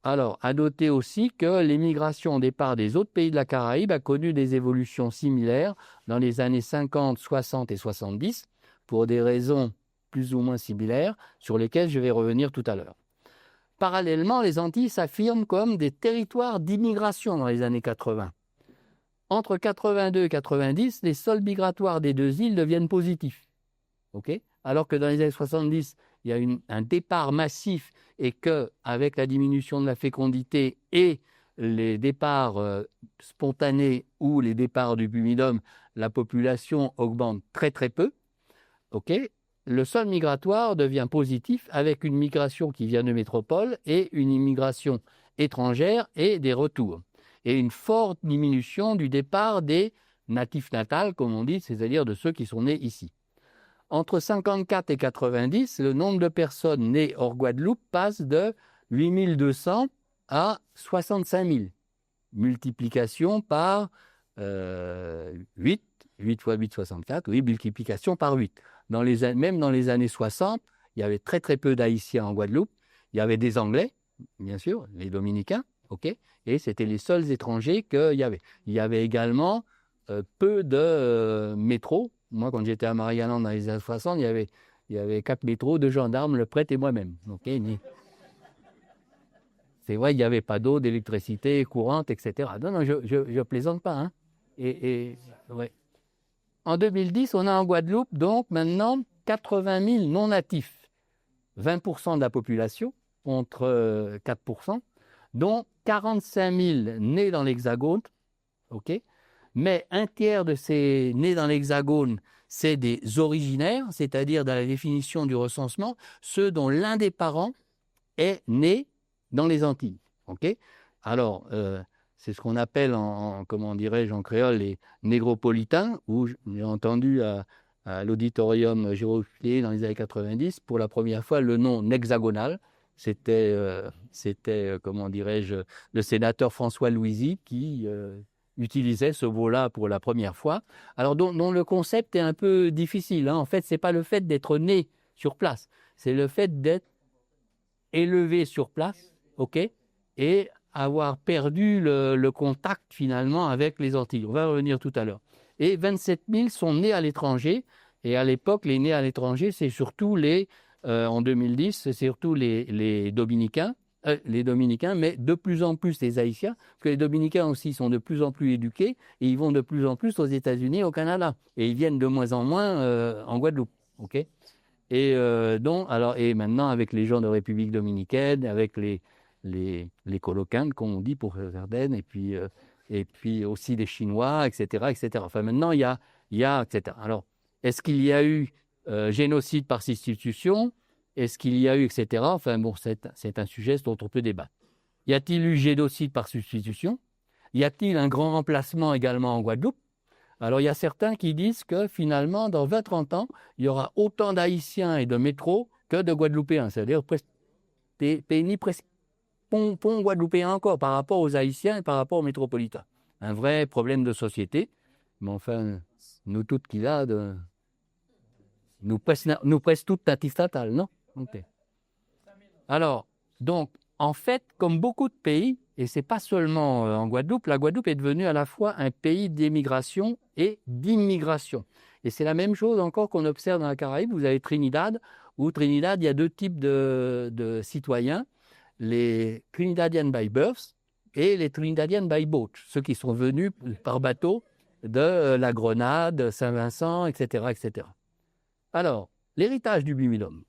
Alors, à noter aussi que l'émigration au départ des autres pays de la Caraïbe a connu des évolutions similaires dans les années 50, 60 et 70, pour des raisons plus ou moins similaires, sur lesquelles je vais revenir tout à l'heure. Parallèlement, les Antilles s'affirment comme des territoires d'immigration dans les années 80. Entre 82 et 90, les soldes migratoires des deux îles deviennent positifs. Alors que dans les années 70, il y a un départ massif et qu'avec la diminution de la fécondité et les départs spontanés ou les départs du Bumidum, la population augmente très très peu. Le solde migratoire devient positif avec une migration qui vient de métropole et une immigration étrangère et des retours. Et une forte diminution du départ des natifs natals, comme on dit, c'est-à-dire de ceux qui sont nés ici. Entre 54 et 90, le nombre de personnes nées hors Guadeloupe passe de 8 200 à 65 000. Multiplication par 8 fois 8, 64, oui, multiplication par 8. Même dans les années 60, il y avait très très peu d'Haïtiens en Guadeloupe. Il y avait des Anglais, bien sûr, les Dominicains, et c'était les seuls étrangers qu'il y avait. Il y avait également peu de métros. Moi, quand j'étais à Marianne dans les années 60, il y avait 4 métros, 2 gendarmes, le prêtre et moi-même. C'est vrai, il n'y avait pas d'eau, d'électricité courante, etc. Non, je plaisante pas. Hein. Ouais. En 2010, on a en Guadeloupe, donc maintenant, 80 000 non-natifs, 20% de la population, contre 4%, dont 45 000 nés dans l'Hexagone, mais un tiers de ces nés dans l'Hexagone, c'est des originaires, c'est-à-dire dans la définition du recensement, ceux dont l'un des parents est né dans les Antilles. Alors, c'est ce qu'on appelle, comment dirais-je en créole, les négropolitains, où j'ai entendu à l'auditorium Jérôme Flier dans les années 90, pour la première fois, le nom hexagonal. C'était comment dirais-je, le sénateur François Louisy qui utilisait ce mot-là pour la première fois. Alors, dont le concept est un peu difficile. Hein. En fait, ce n'est pas le fait d'être né sur place, c'est le fait d'être élevé sur place, et avoir perdu le contact finalement avec les Antilles. On va revenir tout à l'heure. Et 27 000 sont nés à l'étranger. Et à l'époque, les nés à l'étranger, c'est surtout en 2010, c'est surtout les Dominicains, mais de plus en plus les Haïtiens, parce que les Dominicains aussi sont de plus en plus éduqués et ils vont de plus en plus aux États-Unis et au Canada. Et ils viennent de moins en moins en Guadeloupe. Et maintenant, avec les gens de République dominicaine, avec les Coloquins, comme on dit pour certaines, et puis aussi les Chinois, etc., etc. Enfin, maintenant, il y a etc. Alors, est-ce qu'il y a eu génocide par substitution? Est-ce qu'il y a eu, etc. Enfin, bon, c'est un sujet dont on peut débattre. Y a-t-il eu génocide par substitution? Y a-t-il un grand remplacement également en Guadeloupe? Alors, il y a certains qui disent que finalement, dans 20-30 ans, il y aura autant d'Haïtiens et de métros que de Guadeloupéens. C'est-à-dire des pays presque pont guadeloupéen encore par rapport aux Haïtiens et par rapport aux métropolitains. Un vrai problème de société. Mais enfin, nous toutes qu'il a, nous presque toutes natifs natales, non? Alors, donc, en fait, comme beaucoup de pays, et ce n'est pas seulement en Guadeloupe, la Guadeloupe est devenue à la fois un pays d'émigration et d'immigration. Et c'est la même chose encore qu'on observe dans la Caraïbe. Vous avez Trinidad, où Trinidad, il y a 2 types de citoyens, les Trinidadian by birth et les Trinidadian by boat, ceux qui sont venus par bateau de la Grenade, Saint-Vincent, etc., etc. Alors, l'héritage du bimidum.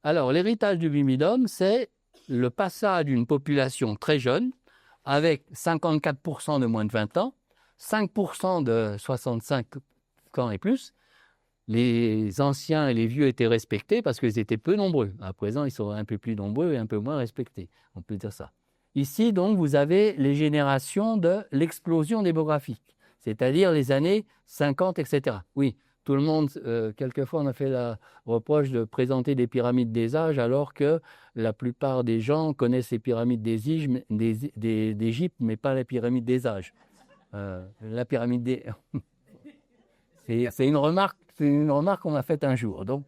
Alors, l'héritage du bimidum, c'est le passage d'une population très jeune, avec 54% de moins de 20 ans, 5% de 65 ans et plus. Les anciens et les vieux étaient respectés parce qu'ils étaient peu nombreux. À présent, ils sont un peu plus nombreux et un peu moins respectés. On peut dire ça. Ici, donc, vous avez les générations de l'explosion démographique, c'est-à-dire les années 50, etc. Oui, tout le monde, quelquefois, on a fait la reproche de présenter des pyramides des âges, alors que la plupart des gens connaissent les pyramides d'Égypte, mais pas les pyramides des âges. La pyramide des... c'est une remarque qu'on a faite un jour. Donc,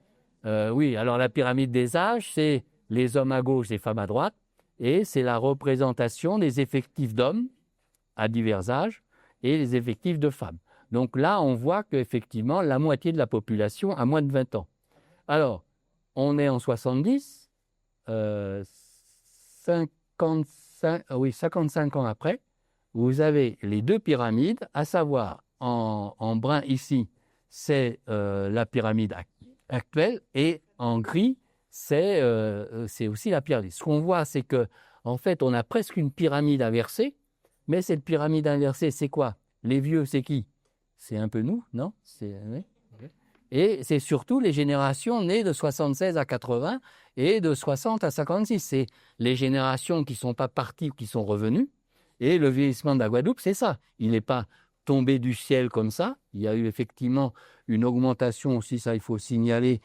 oui, alors la pyramide des âges, c'est les hommes à gauche, les femmes à droite, et c'est la représentation des effectifs d'hommes à divers âges et les effectifs de femmes. Donc là, on voit qu'effectivement, la moitié de la population a moins de 20 ans. Alors, on est en 70, 55 ans après, vous avez les deux pyramides, à savoir, en brun ici, c'est la pyramide actuelle, et en gris, c'est aussi la pyramide. Ce qu'on voit, c'est que en fait, on a presque une pyramide inversée, mais cette pyramide inversée, c'est quoi? Les vieux, c'est qui? C'est un peu nous, non? Oui. Et c'est surtout les générations nées de 76 à 80 et de 60 à 56. C'est les générations qui ne sont pas parties ou qui sont revenues. Et le vieillissement de la Guadeloupe, c'est ça. Il n'est pas tombé du ciel comme ça. Il y a eu effectivement une augmentation aussi, ça il faut signaler,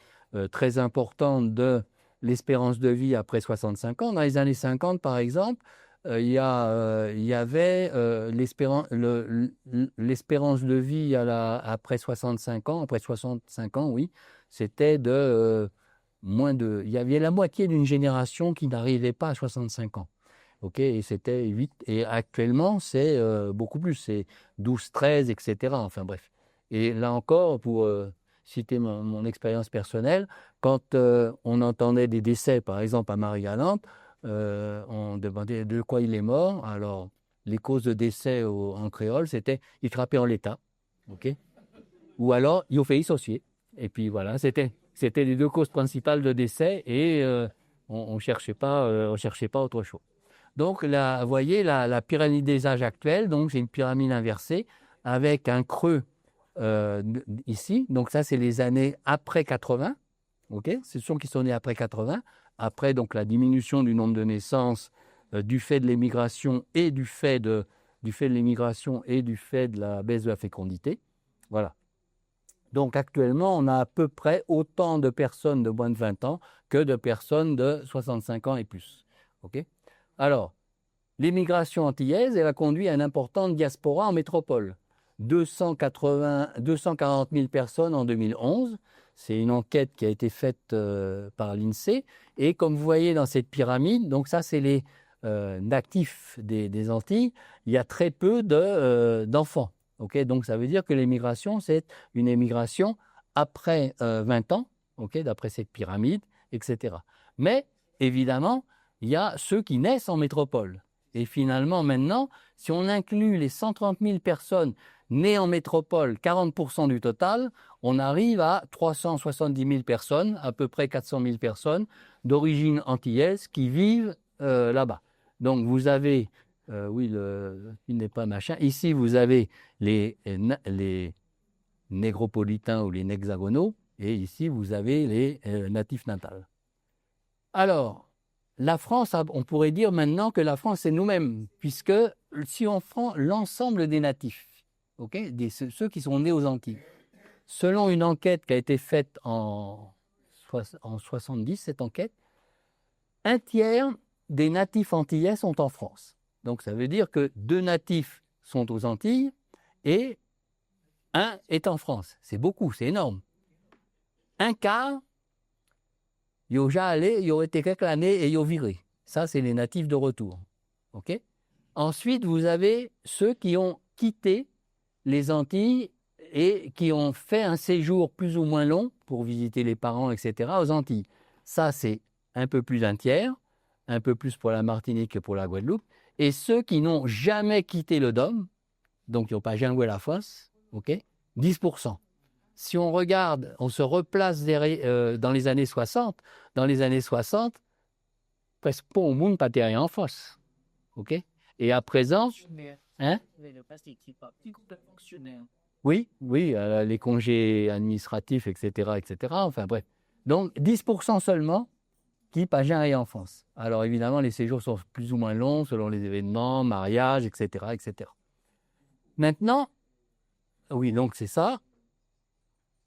très importante de l'espérance de vie après 65 ans. Dans les années 50, par exemple, il y avait l'espérance de vie après 65 ans, oui, c'était de moins de... Il y avait la moitié d'une génération qui n'arrivait pas à 65 ans. OK, et c'était 8, et actuellement, c'est beaucoup plus, c'est 12, 13, etc. Enfin bref. Et là encore, pour citer mon expérience personnelle, quand on entendait des décès, par exemple à Marie-Galante, on demandait de quoi il est mort. Alors, les causes de décès en créole, c'était « il frappait en l'état ». OK, ou alors « il a fait dissocier ». Et puis voilà, c'était les deux causes principales de décès, et on cherchait pas autre chose. Donc, là, vous voyez, la pyramide des âges actuelle, donc c'est une pyramide inversée avec un creux ici. Donc, ça, c'est les années après 80. OK, ce sont qui sont nés après 80. Après, donc, la diminution du nombre de naissances du fait de l'émigration et du fait de la baisse de la fécondité. Voilà. Donc, actuellement, on a à peu près autant de personnes de moins de 20 ans que de personnes de 65 ans et plus. OK ? Alors, l'émigration antillaise, elle a conduit à une importante diaspora en métropole. 240 000 personnes en 2011. C'est une enquête qui a été faite par l'INSEE. Et comme vous voyez dans cette pyramide, donc ça, c'est les natifs des Antilles, il y a très peu d'enfants. Okay, donc, ça veut dire que l'émigration, c'est une émigration après 20 ans, okay, d'après cette pyramide, etc. Mais, évidemment, il y a ceux qui naissent en métropole. Et finalement, maintenant, si on inclut les 130 000 personnes nées en métropole, 40% du total, on arrive à 370 000 personnes, à peu près 400 000 personnes d'origine antillaise qui vivent là-bas. Donc, vous avez, il n'est pas machin, ici, vous avez les négropolitains ou les nexagonaux, et ici, vous avez les natifs natals. Alors, la France, on pourrait dire maintenant que la France, c'est nous-mêmes, puisque si on prend l'ensemble des natifs, okay, ceux qui sont nés aux Antilles, selon une enquête qui a été faite en 70, cette enquête, un tiers des natifs antillais sont en France. Donc, ça veut dire que 2 natifs sont aux Antilles et 1 est en France. C'est beaucoup, c'est énorme. Un quart, ils ont déjà allé, ils ont été quelques années et ils ont viré. Ça, c'est les natifs de retour. OK ? Ensuite, vous avez ceux qui ont quitté les Antilles et qui ont fait un séjour plus ou moins long pour visiter les parents, etc., aux Antilles. Ça, c'est un peu plus d'un tiers, un peu plus pour la Martinique que pour la Guadeloupe. Et ceux qui n'ont jamais quitté le DOM, donc qui n'ont pas jamais joué la fosse, OK, 10%. si on regarde, on se replace dans les années 60, presque pas au monde pas terre en fosse. OK? Et à présent, hein? Oui, les congés administratifs, etc., enfin bref. Donc, 10% seulement qui pas et enfance. Alors évidemment, les séjours sont plus ou moins longs selon les événements, mariages, etc. Maintenant, oui, donc c'est ça.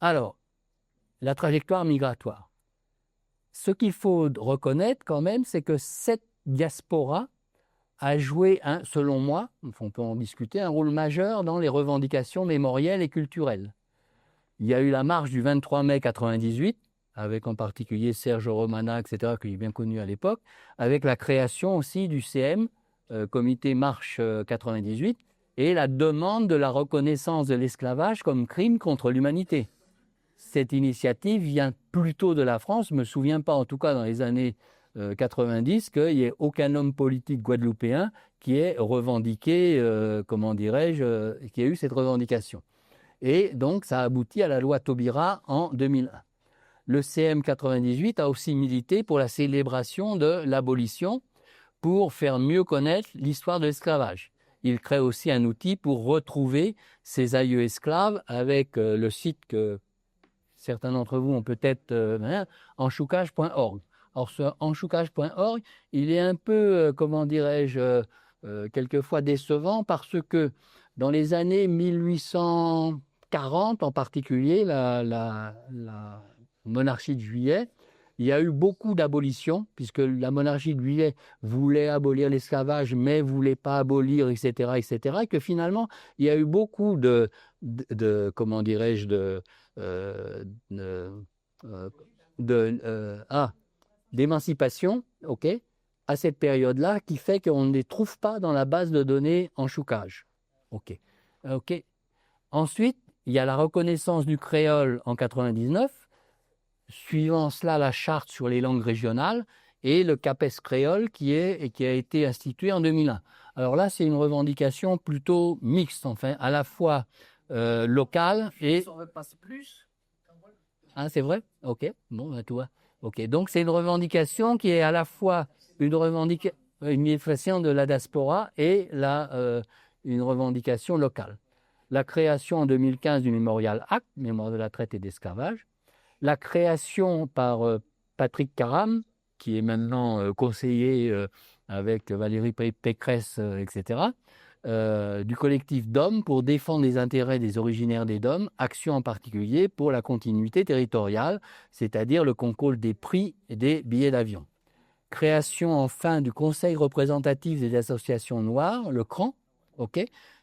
Alors, la trajectoire migratoire. Ce qu'il faut reconnaître quand même, c'est que cette diaspora a joué, selon moi, on peut en discuter, un rôle majeur dans les revendications mémorielles et culturelles. Il y a eu la marche du 23 mai 98, avec en particulier Serge Romana, etc., que j'ai bien connu à l'époque, avec la création aussi du CM, Comité Marche 98, et la demande de la reconnaissance de l'esclavage comme crime contre l'humanité. Cette initiative vient plutôt de la France. Je ne me souviens pas, en tout cas dans les années 90, qu'il n'y ait aucun homme politique guadeloupéen qui ait revendiqué, qui ait eu cette revendication. Et donc, ça a abouti à la loi Taubira en 2001. Le CM 98 a aussi milité pour la célébration de l'abolition pour faire mieux connaître l'histoire de l'esclavage. Il crée aussi un outil pour retrouver ses aïeux esclaves avec le site que certains d'entre vous ont peut-être enchoucage.org. Alors, ce enchoucage.org, il est un peu, quelquefois décevant parce que dans les années 1840, en particulier, la monarchie de Juillet, il y a eu beaucoup d'abolitions, puisque la monarchie de Juillet voulait abolir l'esclavage, mais ne voulait pas abolir, etc., et que finalement, il y a eu beaucoup d'émancipation, ok, à cette période-là, qui fait qu'on ne les trouve pas dans la base de données en choucage. Ok. Ensuite, il y a la reconnaissance du créole en 99, suivant cela la charte sur les langues régionales et le CAPES créole qui a été institué en 2001. Alors là, c'est une revendication plutôt mixte, enfin, à la fois locale et... On veut passer plus. Ah, c'est vrai? Ok, bon, ben, tu vois. Ok, donc c'est une revendication qui est à la fois une manifestation de la diaspora et une revendication locale. La création en 2015 du Mémorial Act, Mémoire de la traite et d'esclavage, la création par Patrick Caram, qui est maintenant conseiller avec Valérie Pécresse, etc., du collectif DOM pour défendre les intérêts des originaires des DOM, action en particulier pour la continuité territoriale, c'est-à-dire le contrôle des prix et des billets d'avion. Création enfin du Conseil représentatif des associations noires, le CRAN,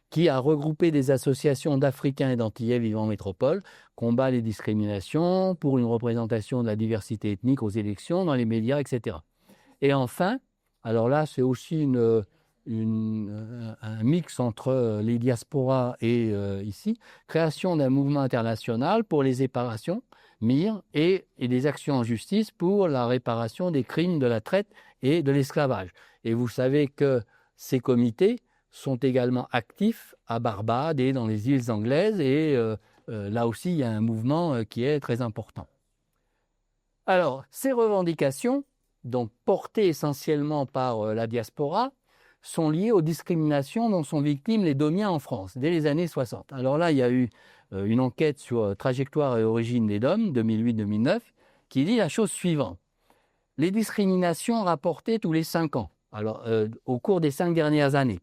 qui a regroupé des associations d'Africains et d'Antillais vivant en métropole, combat les discriminations, pour une représentation de la diversité ethnique aux élections, dans les médias, etc. Et enfin, alors là, c'est aussi un mix entre les diasporas et ici, création d'un mouvement international pour les réparations, MIR, et des actions en justice pour la réparation des crimes de la traite et de l'esclavage. Et vous savez que ces comités sont également actifs à Barbade et dans les îles anglaises, et là aussi, il y a un mouvement qui est très important. Alors, ces revendications, donc portées essentiellement par la diaspora, sont liées aux discriminations dont sont victimes les Domiens en France, dès les années 60. Alors là, il y a eu une enquête sur trajectoire et origine des Dômes, 2008-2009, qui dit la chose suivante. Les discriminations rapportées tous les 5 ans, alors au cours des 5 dernières années,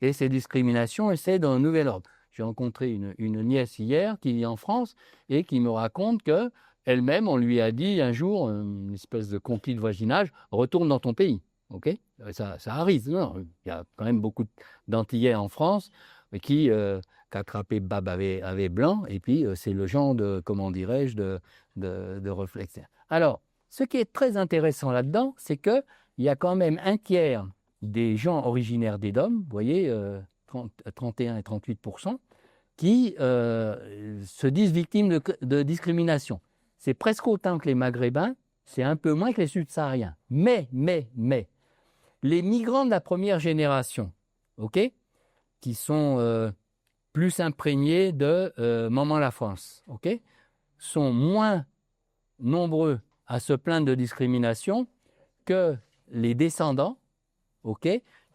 et ces discriminations, c'est dans un nouvel ordre. J'ai rencontré une nièce hier qui vit en France et qui me raconte qu'elle-même, on lui a dit un jour, une espèce de conquis de voisinage, retourne dans ton pays. Ok, ça arrive. Non, il y a quand même beaucoup d'Antillais en France qui attrapaient Bab avait blanc, et puis c'est le genre de, de réflexion. Alors, ce qui est très intéressant là-dedans, c'est qu'il y a quand même un tiers des gens originaires des DOM, vous voyez, 31 et 38%, qui se disent victimes de discrimination. C'est presque autant que les Maghrébins, c'est un peu moins que les Sud-Sahariens. Mais, les migrants de la première génération, qui sont plus imprégnés de Maman la France, ok, sont moins nombreux à se plaindre de discrimination que les descendants, ok,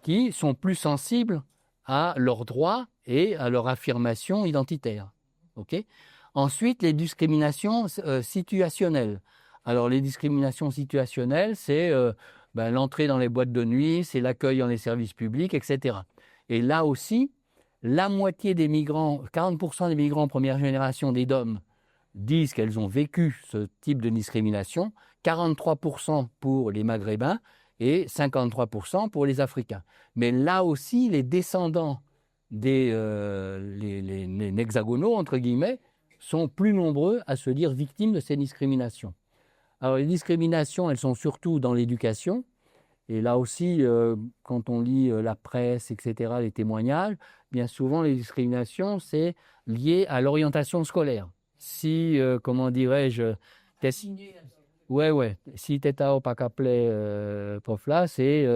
qui sont plus sensibles à leurs droits et à leur affirmation identitaire. Okay. Ensuite, les discriminations situationnelles. Alors, les discriminations situationnelles, c'est l'entrée dans les boîtes de nuit, c'est l'accueil dans les services publics, etc. Et là aussi, la moitié des migrants, 40% des migrants première génération des DOM disent qu'elles ont vécu ce type de discrimination, 43% pour les Maghrébins et 53% pour les Africains. Mais là aussi, les descendants des les hexagonaux, entre guillemets, sont plus nombreux à se dire victimes de ces discriminations. Alors, les discriminations, elles sont surtout dans l'éducation. Et là aussi, quand on lit la presse, etc., les témoignages, bien souvent, les discriminations, c'est lié à l'orientation scolaire. Si, comment dirais-je, si t'es pas qu'appelé prof là, c'est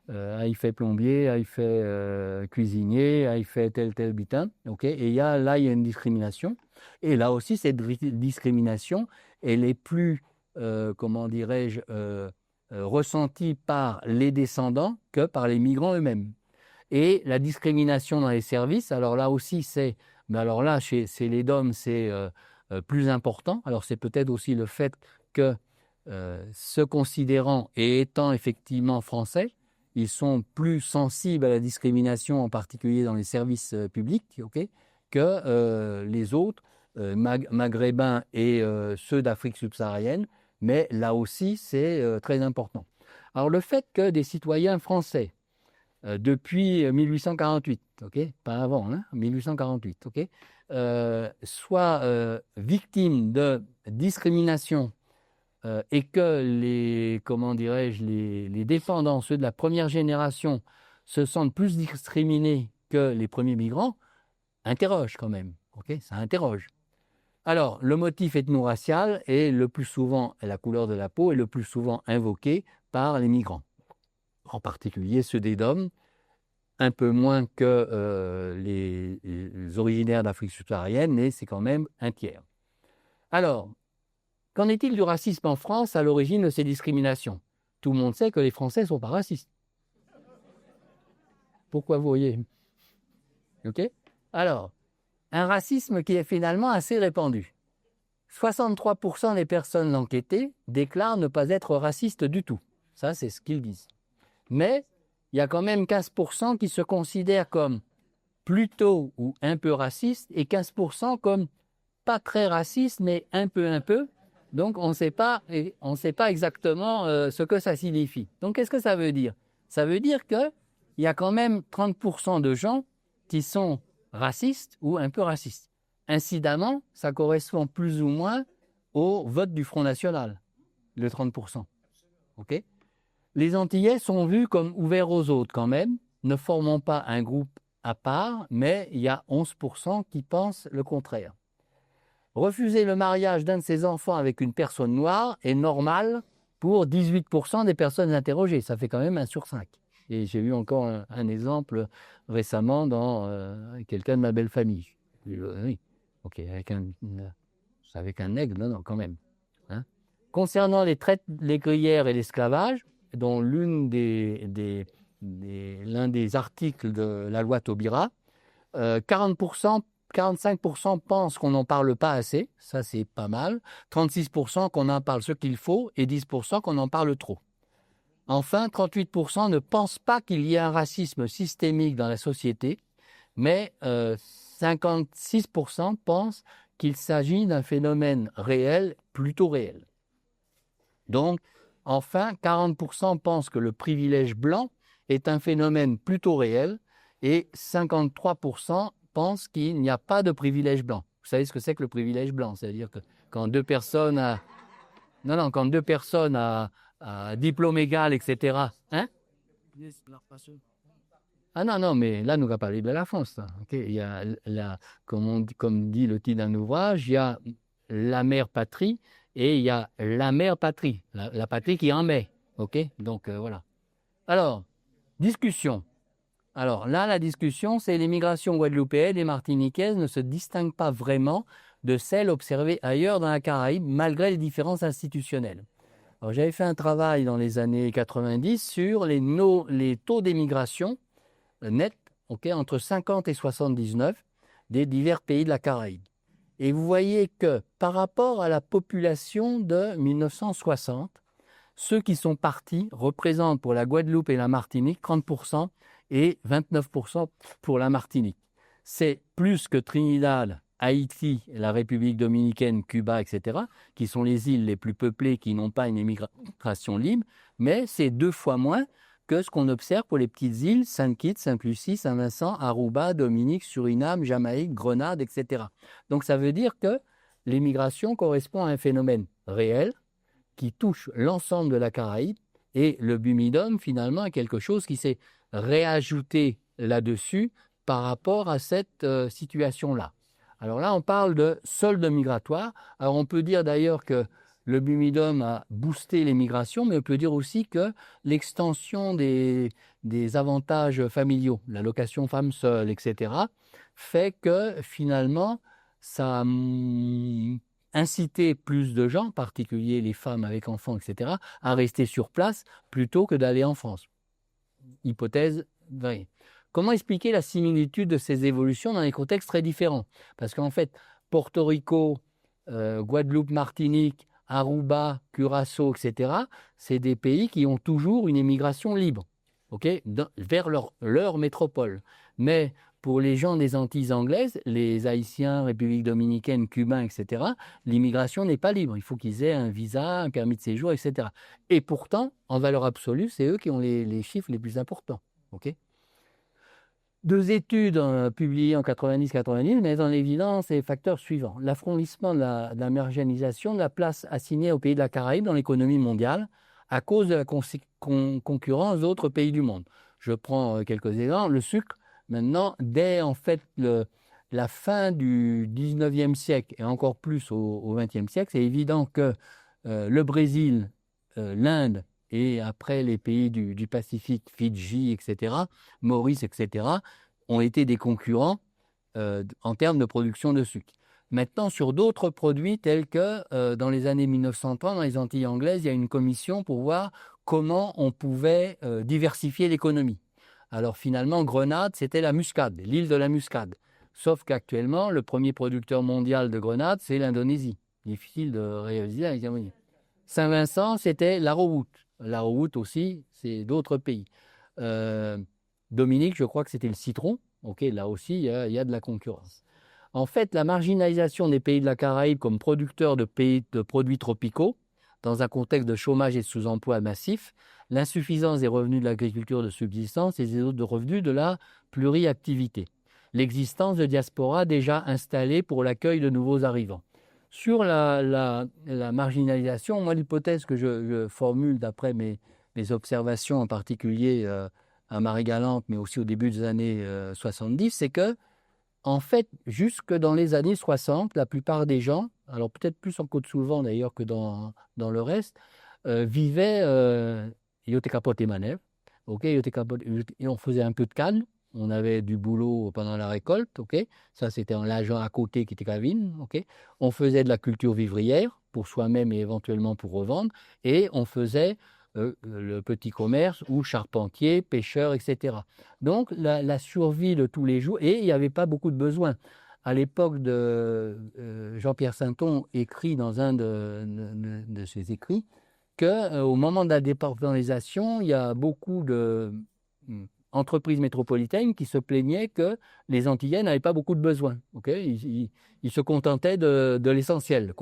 il fait plombier, il fait cuisinier, il fait tel butin, ok. Et il y a une discrimination. Et là aussi, cette discrimination, elle est plus, comment dirais-je, ressentie par les descendants que par les migrants eux-mêmes. Et la discrimination dans les services, alors là aussi, mais alors là, chez les DOM, c'est plus important. Alors c'est peut-être aussi le fait que se considérant et étant effectivement français, ils sont plus sensibles à la discrimination, en particulier dans les services publics, okay, que les autres, maghrébins et ceux d'Afrique subsaharienne. Mais là aussi, c'est très important. Alors le fait que des citoyens français, depuis 1848, okay, pas avant, 1848, okay, soient victimes de discrimination et que les défendants, ceux de la première génération, se sentent plus discriminés que les premiers migrants, interroge quand même. Okay, ça interroge. Alors, le motif ethno-racial est le plus souvent, la couleur de la peau est le plus souvent invoqué par les migrants, en particulier ceux des DOM, un peu moins que les originaires d'Afrique subsaharienne, mais c'est quand même un tiers. Alors, qu'en est-il du racisme en France à l'origine de ces discriminations? Tout le monde sait que les Français ne sont pas racistes. Pourquoi vous voyez? Ok. Alors, un racisme qui est finalement assez répandu. 63% des personnes enquêtées déclarent ne pas être racistes du tout. Ça, c'est ce qu'ils disent. Mais il y a quand même 15% qui se considèrent comme plutôt ou un peu racistes et 15% comme pas très racistes, mais un peu. Donc, on ne sait pas exactement ce que ça signifie. Donc, qu'est-ce que ça veut dire? Ça veut dire qu'il y a quand même 30% de gens qui sont racistes ou un peu racistes. Incidemment, ça correspond plus ou moins au vote du Front National, le 30%. Okay. Les Antillais sont vus comme ouverts aux autres quand même, ne formant pas un groupe à part, mais il y a 11% qui pensent le contraire. Refuser le mariage d'un de ses enfants avec une personne noire est normal pour 18% des personnes interrogées. Ça fait quand même 1 sur 5. Et j'ai eu encore un exemple récemment dans quelqu'un de ma belle famille. Oui, ok, avec un aigle, non, quand même. Hein. Concernant les traites négrières et l'esclavage, dont l'un des articles de la loi Taubira, 45% pensent qu'on n'en parle pas assez, ça c'est pas mal, 36% qu'on en parle ce qu'il faut et 10% qu'on en parle trop. Enfin, 38% ne pensent pas qu'il y ait un racisme systémique dans la société, mais 56% pensent qu'il s'agit d'un phénomène réel, plutôt réel. Donc, enfin, 40% pensent que le privilège blanc est un phénomène plutôt réel et 53% pensent qu'il n'y a pas de privilège blanc. Vous savez ce que c'est que le privilège blanc? C'est-à-dire que quand deux personnes à diplôme égal, etc. Hein? Ah non, mais là, nous allons parler de la France. Okay. Il y a comme dit le titre d'un ouvrage, il y a la mère patrie et il y a la mère patrie, la patrie qui en met. Okay. Donc, voilà. Alors, discussion. Alors là, la discussion, c'est les migrations guadeloupéennes et martiniquaises ne se distinguent pas vraiment de celles observées ailleurs dans la Caraïbe, malgré les différences institutionnelles. Alors, j'avais fait un travail dans les années 90 sur les taux d'émigration nets, entre 50 et 79 des divers pays de la Caraïbe. Et vous voyez que par rapport à la population de 1960, ceux qui sont partis représentent pour la Guadeloupe et la Martinique 30% et 29% pour la Martinique. C'est plus que Trinidad, Haïti, la République dominicaine, Cuba, etc., qui sont les îles les plus peuplées qui n'ont pas une immigration libre, mais c'est 2 fois moins que ce qu'on observe pour les petites îles, Sainte-Kitts, Sainte-Lucie, Saint-Vincent, Aruba, Dominique, Suriname, Jamaïque, Grenade, etc. Donc ça veut dire que l'immigration correspond à un phénomène réel qui touche l'ensemble de la Caraïbe et le Bumidum finalement est quelque chose qui s'est réajouté là-dessus par rapport à cette situation-là. Alors là, on parle de solde migratoire. Alors on peut dire d'ailleurs que le Bumidum a boosté les migrations, mais on peut dire aussi que l'extension des avantages familiaux, l'allocation femme seule, etc., fait que finalement, ça a incité plus de gens, en particulier les femmes avec enfants, etc., à rester sur place plutôt que d'aller en France. Hypothèse vraie. Comment expliquer la similitude de ces évolutions dans des contextes très différents? Parce qu'en fait, Porto Rico, Guadeloupe, Martinique, Aruba, Curaçao, etc., c'est des pays qui ont toujours une émigration libre, vers leur métropole. Mais pour les gens des Antilles anglaises, les Haïtiens, République dominicaine, Cubains, etc., l'immigration n'est pas libre. Il faut qu'ils aient un visa, un permis de séjour, etc. Et pourtant, en valeur absolue, c'est eux qui ont les chiffres les plus importants. 2 études publiées en 90-90 mettent en évidence les facteurs suivants. L'affranchissement de la marginalisation de la place assignée aux pays de la Caraïbe dans l'économie mondiale à cause de la concurrence d'autres pays du monde. Je prends quelques exemples. Le sucre, maintenant, dès en fait la fin du 19e siècle et encore plus au 20e siècle, c'est évident que le Brésil, l'Inde, et après les pays du Pacifique, Fidji, etc., Maurice, etc., ont été des concurrents en termes de production de sucre. Maintenant, sur d'autres produits tels que dans les années 1930, dans les Antilles anglaises, il y a une commission pour voir comment on pouvait diversifier l'économie. Alors finalement, Grenade, c'était la muscade, l'île de la muscade. Sauf qu'actuellement, le premier producteur mondial de grenade, c'est l'Indonésie. Difficile de réaliser. Saint-Vincent, c'était l'Arrowroot. L'Arrowroot aussi, c'est d'autres pays. Dominique, je crois que c'était le citron. Là aussi, il y a de la concurrence. En fait, la marginalisation des pays de la Caraïbe comme producteurs de produits tropicaux, dans un contexte de chômage et de sous-emploi massif, l'insuffisance des revenus de l'agriculture de subsistance et des autres revenus de la pluriactivité. L'existence de diasporas déjà installées pour l'accueil de nouveaux arrivants. Sur la marginalisation, moi, l'hypothèse que je formule d'après mes observations, en particulier à Marie-Galante, mais aussi au début des années 70, c'est que, en fait, jusque dans les années 60, la plupart des gens, alors peut-être plus en Côte-sous-le-Vent d'ailleurs que dans le reste, vivaient Yoté-Capote et Manève. Et on faisait un peu de canne. On avait du boulot pendant la récolte, ça c'était en l'agent à côté qui était cabine, On faisait de la culture vivrière pour soi-même et éventuellement pour revendre, et on faisait le petit commerce ou charpentier, pêcheur, etc. Donc la survie de tous les jours, et il n'y avait pas beaucoup de besoins. À l'époque de Jean-Pierre Sainton écrit dans un de ses écrits qu'au moment de la départementalisation, il y a beaucoup de entreprises métropolitaines qui se plaignaient que les Antillais n'avaient pas beaucoup de besoins. Ils se contentaient de l'essentiel,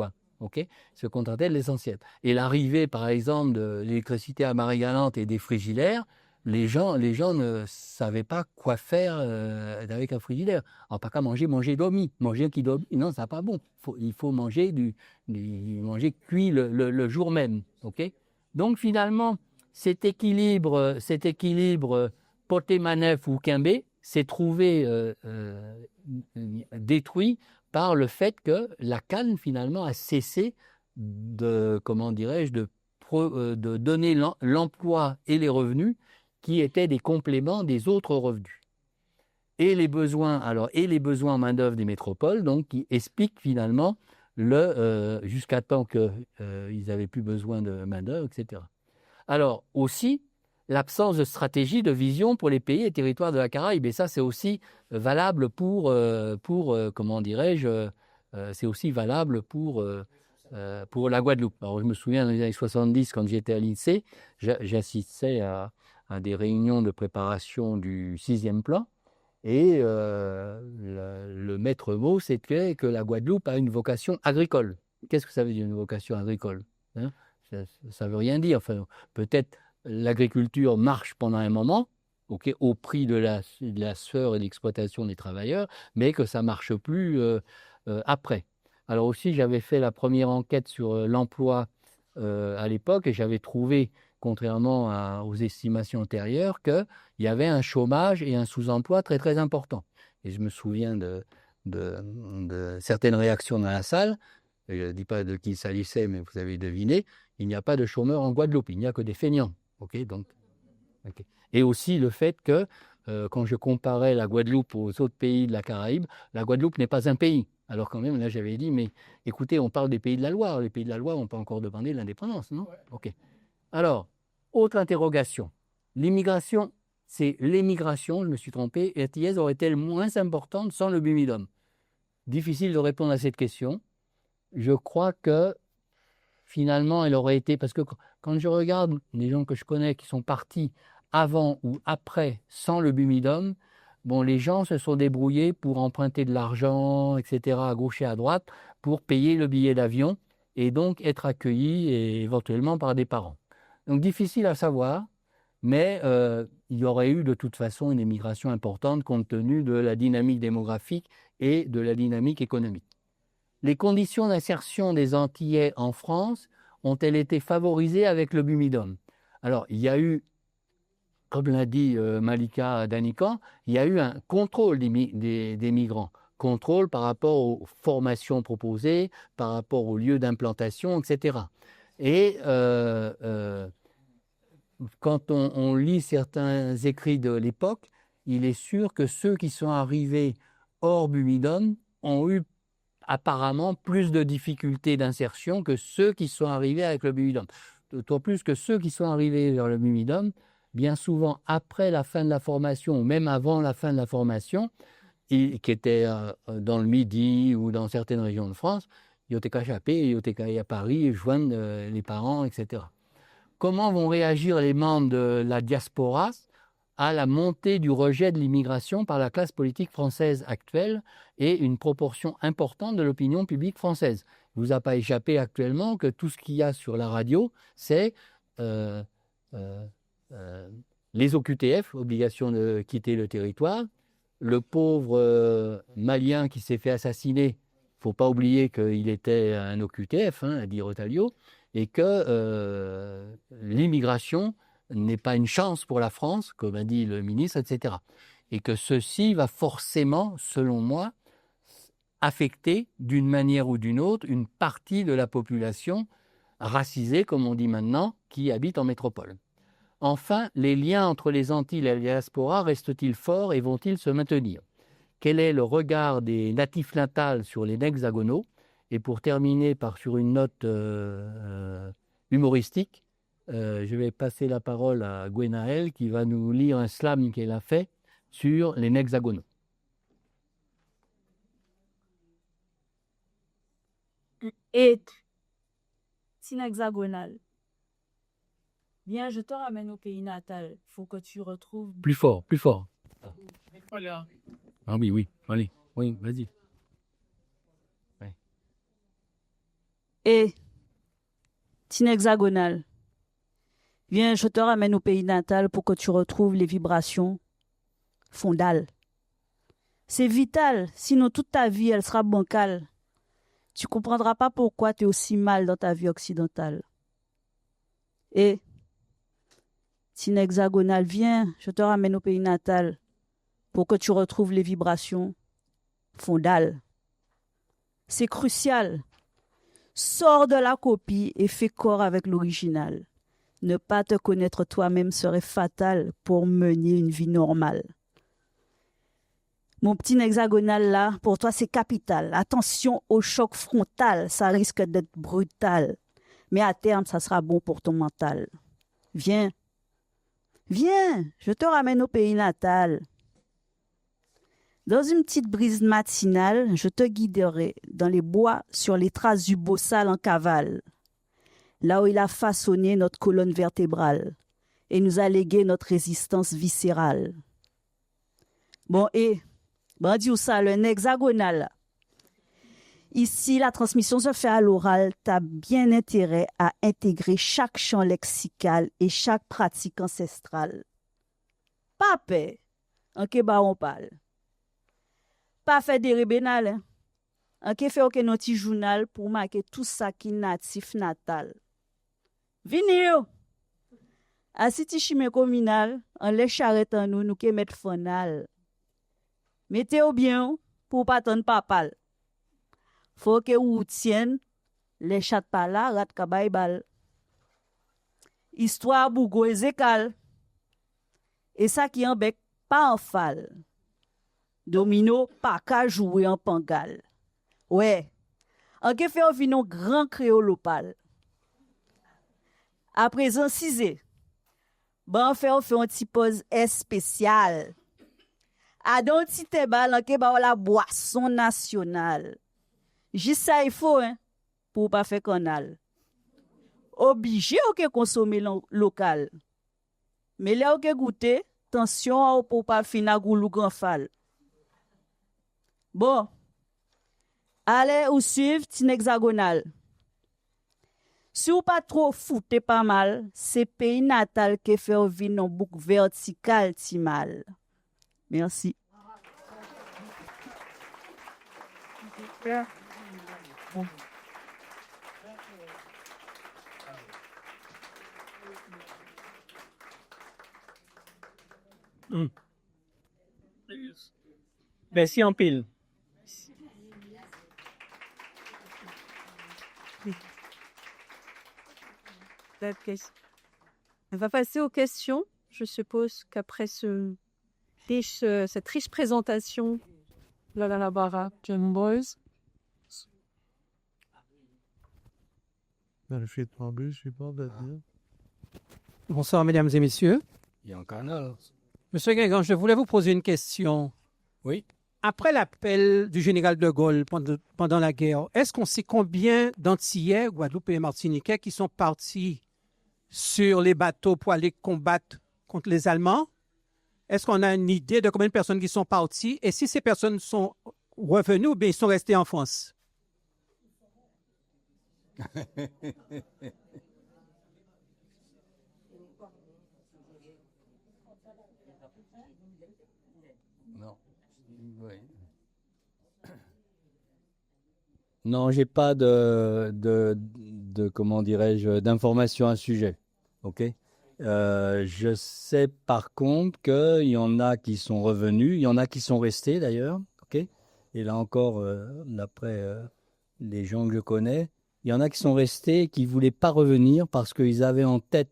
Ils se contentaient de l'essentiel. Et l'arrivée, par exemple, de l'électricité à Marie-Galante et des frigidaires, les gens ne savaient pas quoi faire avec un frigidaire. Alors, pas qu'à manger domi. Manger qui domi, non, ça n'est pas bon. Il faut manger manger cuit le jour même. Donc, finalement, cet équilibre Poté, Manef ou Quimbé s'est trouvé détruit par le fait que la canne, finalement, a cessé de donner l'emploi et les revenus qui étaient des compléments des autres revenus. et les besoins en main-d'œuvre des métropoles, donc qui expliquent finalement jusqu'à temps qu'ils n'avaient plus besoin de main-d'œuvre, etc. Alors aussi, l'absence de stratégie, de vision pour les pays et territoires de la Caraïbe. Et ça, c'est aussi valable comment dirais-je, c'est aussi valable pour la Guadeloupe. Alors, je me souviens, dans les années 70, quand j'étais à l'INSEE, j'assistais à des réunions de préparation du 6e plan. Et le maître mot, c'était que la Guadeloupe a une vocation agricole. Qu'est-ce que ça veut dire, une vocation agricole, hein? Ça ne veut rien dire. Enfin, peut-être l'agriculture marche pendant un moment, au prix de la sueur et de l'exploitation des travailleurs, mais que ça ne marche plus après. Alors aussi, j'avais fait la première enquête sur l'emploi à l'époque et j'avais trouvé, contrairement aux estimations antérieures, qu'il y avait un chômage et un sous-emploi très très important. Et je me souviens de certaines réactions dans la salle. Je ne dis pas de qui il s'agissait, mais vous avez deviné, il n'y a pas de chômeurs en Guadeloupe, il n'y a que des feignants. Donc, Et aussi le fait que, quand je comparais la Guadeloupe aux autres pays de la Caraïbe, la Guadeloupe n'est pas un pays. Alors quand même, là, j'avais dit, mais écoutez, on parle des pays de la Loire. Les pays de la Loire n'ont pas encore demandé l'indépendance, non? Ok. Alors, autre interrogation. L'immigration, c'est l'émigration, je me suis trompé, est-elle aurait-elle moins importante sans le Bumidum? Difficile de répondre à cette question. Je crois que finalement, elle aurait été... Parce que quand je regarde les gens que je connais qui sont partis avant ou après, sans le Bumidum, bon, les gens se sont débrouillés pour emprunter de l'argent, etc., à gauche et à droite, pour payer le billet d'avion et donc être accueillis et éventuellement par des parents. Donc, difficile à savoir, mais il y aurait eu de toute façon une émigration importante compte tenu de la dynamique démographique et de la dynamique économique. Les conditions d'insertion des Antillais en France ont-elles été favorisées avec le Bumidum? Alors, il y a eu, comme l'a dit Malika Danican, il y a eu un contrôle des migrants. Contrôle par rapport aux formations proposées, par rapport aux lieux d'implantation, etc. Et quand on lit certains écrits de l'époque, il est sûr que ceux qui sont arrivés hors Bumidum ont eu apparemment plus de difficultés d'insertion que ceux qui sont arrivés avec le Bumidum. D'autant plus que ceux qui sont arrivés vers le Bumidum, bien souvent après la fin de la formation, ou même avant la fin de la formation, qui étaient dans le Midi ou dans certaines régions de France, ils ont été échappés, ils ont été à Paris, joindre les parents, etc. Comment vont réagir les membres de la diaspora à la montée du rejet de l'immigration par la classe politique française actuelle et une proportion importante de l'opinion publique française? Il ne vous a pas échappé actuellement que tout ce qu'il y a sur la radio, c'est les OQTF, obligation de quitter le territoire, le pauvre Malien qui s'est fait assassiner, il ne faut pas oublier qu'il était un OQTF, a dit Rotalio, et que l'immigration n'est pas une chance pour la France, comme a dit le ministre, etc. Et que ceci va forcément, selon moi, affecter d'une manière ou d'une autre une partie de la population racisée, comme on dit maintenant, qui habite en métropole. Enfin, les liens entre les Antilles et la diaspora restent-ils forts et vont-ils se maintenir? Quel est le regard des natifs natals sur les hexagonaux? Et pour terminer sur une note humoristique, je vais passer la parole à Gwenaëlle qui va nous lire un slam qu'elle a fait sur les hexagonaux. Et sin hexagonal. Viens, je te ramène au pays natal. Faut que tu retrouves... Plus fort, plus fort. Voilà. Ah oui, allez, oui, vas-y. Ouais. Et sin hexagonal. Viens, je te ramène au pays natal pour que tu retrouves les vibrations fondales. C'est vital, sinon toute ta vie, elle sera bancale. Tu ne comprendras pas pourquoi tu es aussi mal dans ta vie occidentale. Et, sin hexagonal, viens, je te ramène au pays natal pour que tu retrouves les vibrations fondales. C'est crucial. Sors de la copie et fais corps avec l'original. Ne pas te connaître toi-même serait fatal pour mener une vie normale. Mon petit hexagonal là, pour toi, c'est capital. Attention au choc frontal, ça risque d'être brutal. Mais à terme, ça sera bon pour ton mental. Viens, viens, je te ramène au pays natal. Dans une petite brise matinale, je te guiderai dans les bois sur les traces du bossal en cavale, là où il a façonné notre colonne vertébrale et nous a légué notre résistance viscérale. Bon, et, dis ça, le hexagonal. Ici, la transmission se fait à l'oral. Tu as bien intérêt à intégrer chaque champ lexical et chaque pratique ancestrale. Pas paix, en Kéba on parle. Pas fait des rébénales, hein. En Ké fait aucun petit journal pour marquer tout ça qui est natif natal. Venez, à City Chimé communal, en les charrettes en nous qui mettre fanal. Mettez-vous bien pour pas ton papal. Faut que vous tienne les chats pas là, rat kabay bal. Histoire bougo ezekal. Et ça qui en bec pas en fal. Domino pas qu'à jouer en pangal. Ouais. En que fait un grand créolopal. À présent, 6. Bon, on fait un petit pause spécial. À don petit bal en que la boisson nationale. Juste ça il faut hein pour pas faire canal. Obligé de consommer local. Mais là on goûter, attention pour pas finir goulou grand fal. Bon. Allez ou suivre tin hexagonal. Si ou pas trop fouté pas mal, c'est pays natal qui fait vivre non bouc vertical ti mal. Merci. Merci en pile. On va passer aux questions. Je suppose qu'après cette riche présentation, la Barra, John Boys. Bonsoir, mesdames et messieurs. Il y a un canal. Monsieur Guingamp, je voulais vous poser une question. Oui. Après l'appel du général de Gaulle pendant la guerre, est-ce qu'on sait combien d'Antillais, Guadeloupe et Martiniquais qui sont partis sur les bateaux pour aller combattre contre les Allemands? Est-ce qu'on a une idée de combien de personnes qui sont parties? Et si ces personnes sont revenues ou bien ils sont restés en France? Non. Oui. Non, j'ai pas de comment dirais-je d'informations à ce sujet. Ok. Je sais par contre qu'il y en a qui sont revenus, il y en a qui sont restés d'ailleurs. Ok. Et là encore, d'après les gens que je connais, il y en a qui sont restés et qui voulaient pas revenir parce qu'ils avaient en tête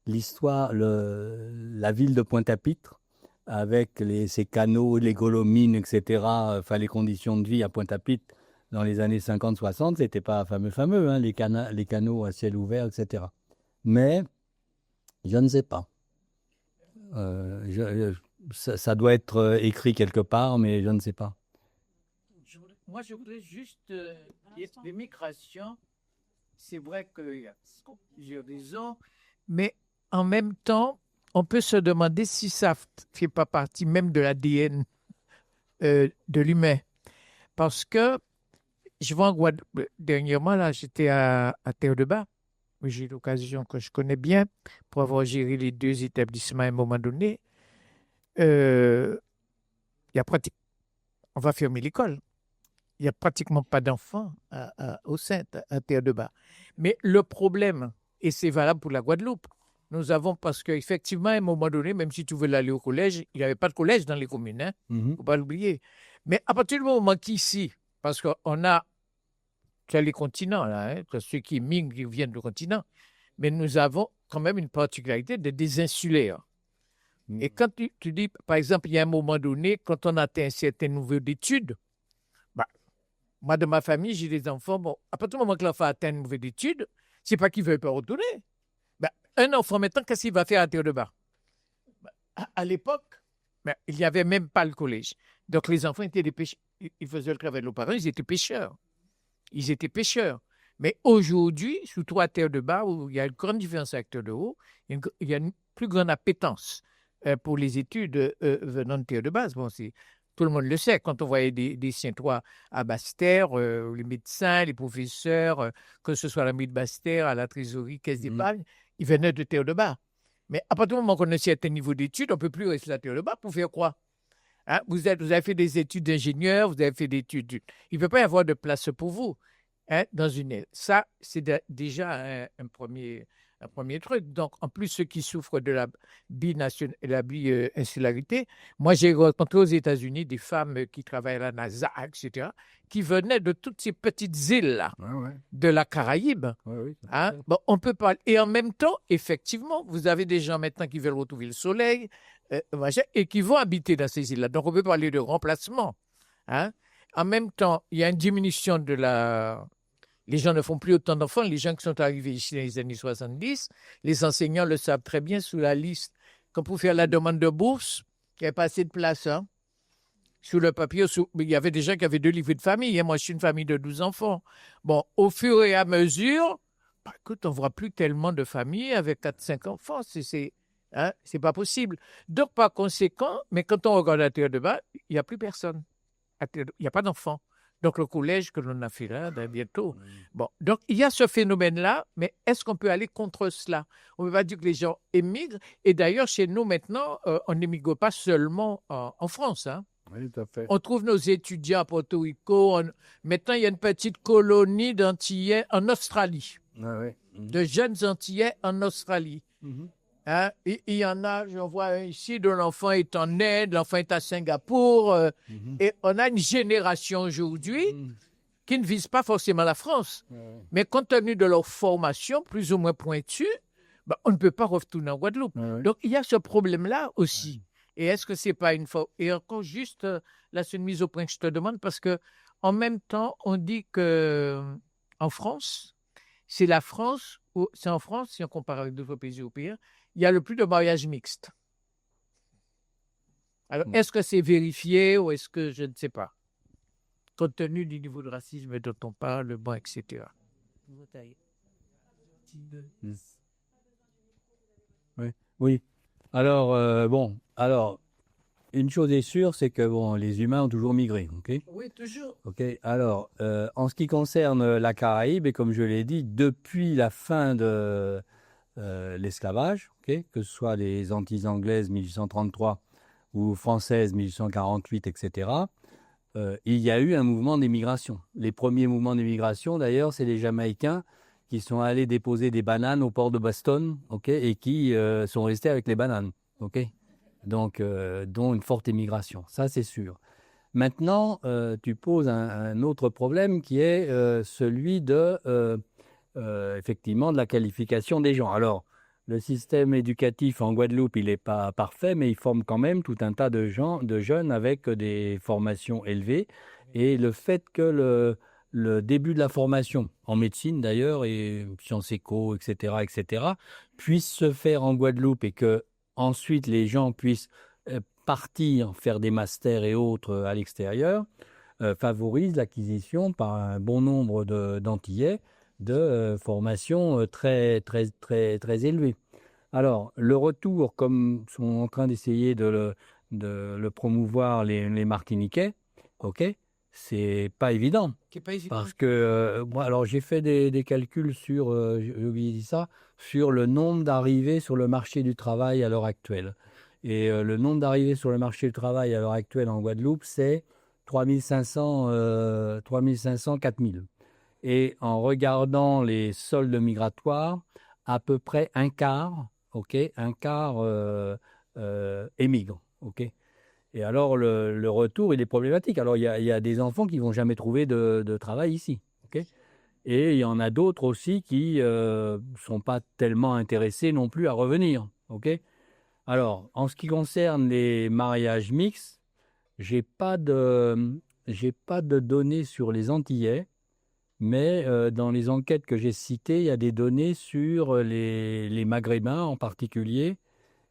l'histoire, la ville de Pointe-à-Pitre, avec ces canaux, les golomines, etc., enfin les conditions de vie à Pointe-à-Pitre dans les années 50-60, c'était pas fameux, hein, les canaux à ciel ouvert, etc. Mais je ne sais pas. Ça doit être écrit quelque part, mais je ne sais pas. Moi, je voudrais juste les migrations. C'est vrai qu'il y a plusieurs raisons, mais en même temps, on peut se demander si ça ne fait pas partie même de l'ADN de l'humain. Parce que je vois en Guadeloupe, dernièrement, là, j'étais à Terre-de-Bas, où j'ai l'occasion que je connais bien pour avoir géré les 2 établissements à un moment donné. Il y a on va fermer l'école. Il n'y a pratiquement pas d'enfants au sein à Terre-de-Bas. Mais le problème, et c'est valable pour la Guadeloupe, nous avons, parce qu'effectivement, à un moment donné, même si tu veux aller au collège, il n'y avait pas de collège dans les communes, hein, il ne faut pas l'oublier. Mais à partir du moment qu'ici, parce qu'on a, tu as les continents, là, hein, tu as ceux qui migrent, qui viennent du continent, mais nous avons quand même une particularité des insulaires. Et quand tu dis, par exemple, il y a un moment donné, quand on atteint un certain niveau d'études, bah, moi, de ma famille, j'ai des enfants. Bon, à partir du moment que l'enfant atteint un niveau d'études, c'est pas qu'il ne veut pas retourner. Bah, un enfant, maintenant, qu'est-ce qu'il va faire à Terre-de-Bas? Bah, à l'époque, bah, il n'y avait même pas le collège. Donc, les enfants étaient des pêcheurs. Ils faisaient le travail de leurs parents, ils étaient pêcheurs. Ils étaient pêcheurs. Mais aujourd'hui, surtout à Terre-de-Bas, où il y a une grande différence avec Terre-de-Haut, il y a une plus grande appétence pour les études venant de Terre-de-Bas. Bon, tout le monde le sait. Quand on voyait des Saint-Ouen à Basse-Terre, les médecins, les professeurs, que ce soit à la mairie de Basse-Terre, à la trésorerie, caisse d'épargne, ils venaient de Terre-de-Bas. Mais à partir du moment qu'on a un certain niveau d'études, on ne peut plus rester à Terre-de-Bas pour faire quoi? Hein? Vous avez fait des études d'ingénieur, vous avez fait des études. Il ne peut pas y avoir de place pour vous, hein, dans une île. Ça, c'est déjà un premier truc. Donc, en plus, ceux qui souffrent de la bi-insularité, moi, j'ai rencontré aux États-Unis des femmes qui travaillent à la NASA, etc., qui venaient de toutes ces petites îles-là, de la Caraïbe. Hein? Bon, on peut parler. Et en même temps, effectivement, vous avez des gens maintenant qui veulent retrouver le soleil, et qui vont habiter dans ces îles-là. Donc, on peut parler de remplacement. Hein? En même temps, il y a une diminution de la... Les gens ne font plus autant d'enfants. Les gens qui sont arrivés ici dans les années 70, les enseignants le savent très bien sous la liste. Quand pour faire la demande de bourse, il n'y avait pas assez de place. Hein? Sur le papier, il y avait des gens qui avaient 2 livrets de famille. Hein? Moi, je suis une famille de 12 enfants. Bon, au fur et à mesure, bah, écoute, on ne voit plus tellement de familles avec 4-5 enfants. Hein? C'est pas possible. Donc, par conséquent, mais quand on regarde à Terre-de-Bas, il n'y a plus personne. Il n'y a pas d'enfants. Donc, le collège que l'on a fait là, bientôt. Bon, donc, il y a ce phénomène-là, mais est-ce qu'on peut aller contre cela? On ne peut pas dire que les gens émigrent. Et d'ailleurs, chez nous, maintenant, on n'émigre pas seulement en France. Hein. Oui, tout à fait. On trouve nos étudiants à Porto Rico. Maintenant, il y a une petite colonie d'Antillais en Australie. De jeunes Antillais en Australie. Hein? Il y en a, je vois un ici, dont l'enfant est en Inde, l'enfant est à Singapour. Et on a une génération aujourd'hui qui ne vise pas forcément la France. Mais compte tenu de leur formation, plus ou moins pointue, ben, on ne peut pas retourner en Guadeloupe. Donc, il y a ce problème-là aussi. Et est-ce que c'est pas une fois... Et encore juste, là, c'est une mise au point que je te demande, parce que en même temps, on dit que en France, c'est en France, si on compare avec d'autres pays européens, il y a le plus de mariages mixtes. Alors, est-ce que c'est vérifié ou est-ce que je ne sais pas? Compte tenu du niveau de racisme dont on parle, bon, etc. Oui. Alors, une chose est sûre, c'est que les humains ont toujours migré. Okay? Oui, toujours. Okay. Alors, en ce qui concerne la Caraïbe, et comme je l'ai dit, depuis la fin de l'esclavage, que ce soit les Antilles anglaises 1833 ou françaises 1848, etc., il y a eu un mouvement d'émigration. Les premiers mouvements d'émigration, d'ailleurs, c'est les Jamaïcains qui sont allés déposer des bananes au port de Boston, et qui sont restés avec les bananes. Donc, dont une forte émigration, ça c'est sûr. Maintenant, tu poses un autre problème qui est celui effectivement de la qualification des gens. Alors, le système éducatif en Guadeloupe, il n'est pas parfait, mais il forme quand même tout un tas de jeunes avec des formations élevées. Et le fait que le début de la formation, en médecine d'ailleurs, et sciences éco, etc., puisse se faire en Guadeloupe et que ensuite les gens puissent partir faire des masters et autres à l'extérieur, favorise l'acquisition par un bon nombre d'Antillais de formations très élevées. Alors, le retour, comme sont en train d'essayer de le promouvoir les Martiniquais, c'est pas évident. Parce que moi, alors j'ai fait des calculs sur le nombre d'arrivées sur le marché du travail à l'heure actuelle. Et le nombre d'arrivées sur le marché du travail à l'heure actuelle en Guadeloupe, c'est 3500, 4000. Et en regardant les soldes migratoires, à peu près un quart émigre. Et alors, le retour, il est problématique. Alors, il y a des enfants qui ne vont jamais trouver de travail ici. Et il y en a d'autres aussi qui ne sont pas tellement intéressés non plus à revenir. Alors, en ce qui concerne les mariages mixtes, j'ai pas de données sur les Antillais, mais dans les enquêtes que j'ai citées, il y a des données sur les Maghrébins en particulier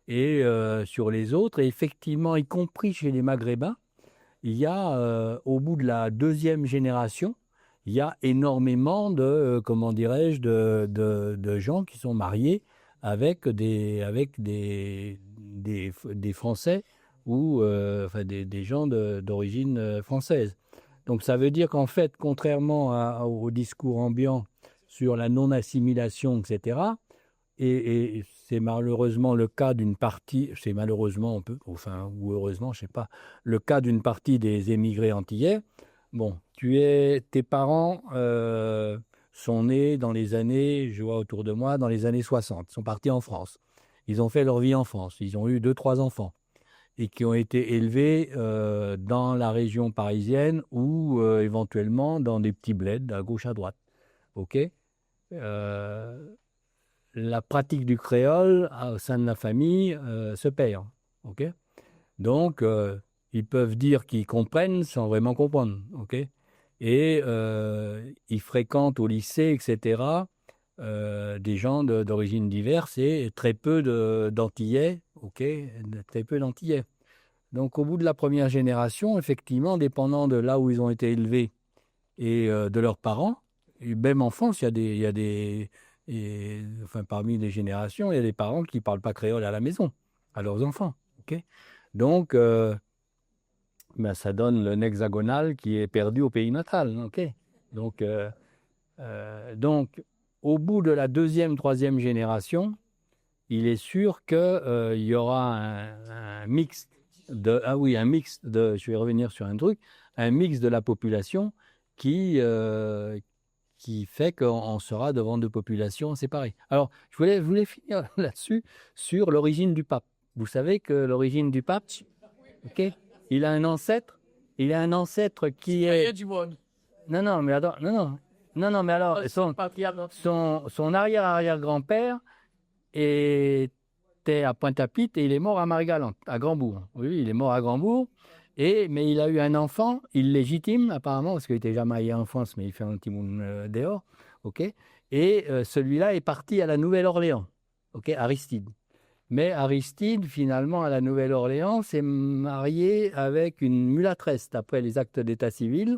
et sur les autres. Et effectivement, y compris chez les Maghrébins, il y a, au bout de la deuxième génération, il y a énormément comment dirais-je, de gens qui sont mariés avec des Français ou enfin des gens d'origine française. Donc ça veut dire qu'en fait, contrairement au discours ambiant sur la non-assimilation, etc., et c'est malheureusement le cas d'une partie, c'est malheureusement, enfin, ou heureusement, je ne sais pas, le cas d'une partie des émigrés antillais. Bon, tes parents sont nés dans les années, je vois autour de moi, dans les années 60, sont partis en France. Ils ont fait leur vie en France, ils ont eu 2, 3 enfants et qui ont été élevés dans la région parisienne ou éventuellement dans des petits bleds à gauche à droite. OK. La pratique du créole au sein de la famille se perd. OK. Donc, ils peuvent dire qu'ils comprennent sans vraiment comprendre. OK. Et ils fréquentent au lycée, etc., des gens d'origine diverse et très peu d'Antillais. OK. Très peu d'Antillais. Donc, au bout de la première génération, effectivement, dépendant de là où ils ont été élevés et de leurs parents, et même en France, enfin, parmi les générations, il y a des parents qui ne parlent pas créole à la maison, à leurs enfants. Okay. Donc, ça donne le hexagonal qui est perdu au pays natal. Okay. Donc, au bout de la deuxième, troisième génération, il est sûr qu'il y aura un mix je vais revenir sur un truc, un mix de la population qui fait qu'on sera devant deux populations séparées. Alors, je voulais finir là-dessus, sur l'origine du pape. Vous savez que l'origine du pape, okay, il a un ancêtre qui est... du monde. Non, mais alors, son arrière-arrière-grand-père était à Pointe-à-Pitre et il est mort à Marie-Galante, à Grandbourg. Oui, il est mort à Grandbourg. Mais il a eu un enfant illégitime, apparemment, parce qu'il était déjà marié en France, mais il fait un petit monde dehors. Okay. Et celui-là est parti à la Nouvelle-Orléans, okay, Aristide. Mais Aristide, finalement, à la Nouvelle-Orléans, s'est marié avec une mulâtresse, d'après les actes d'état civil,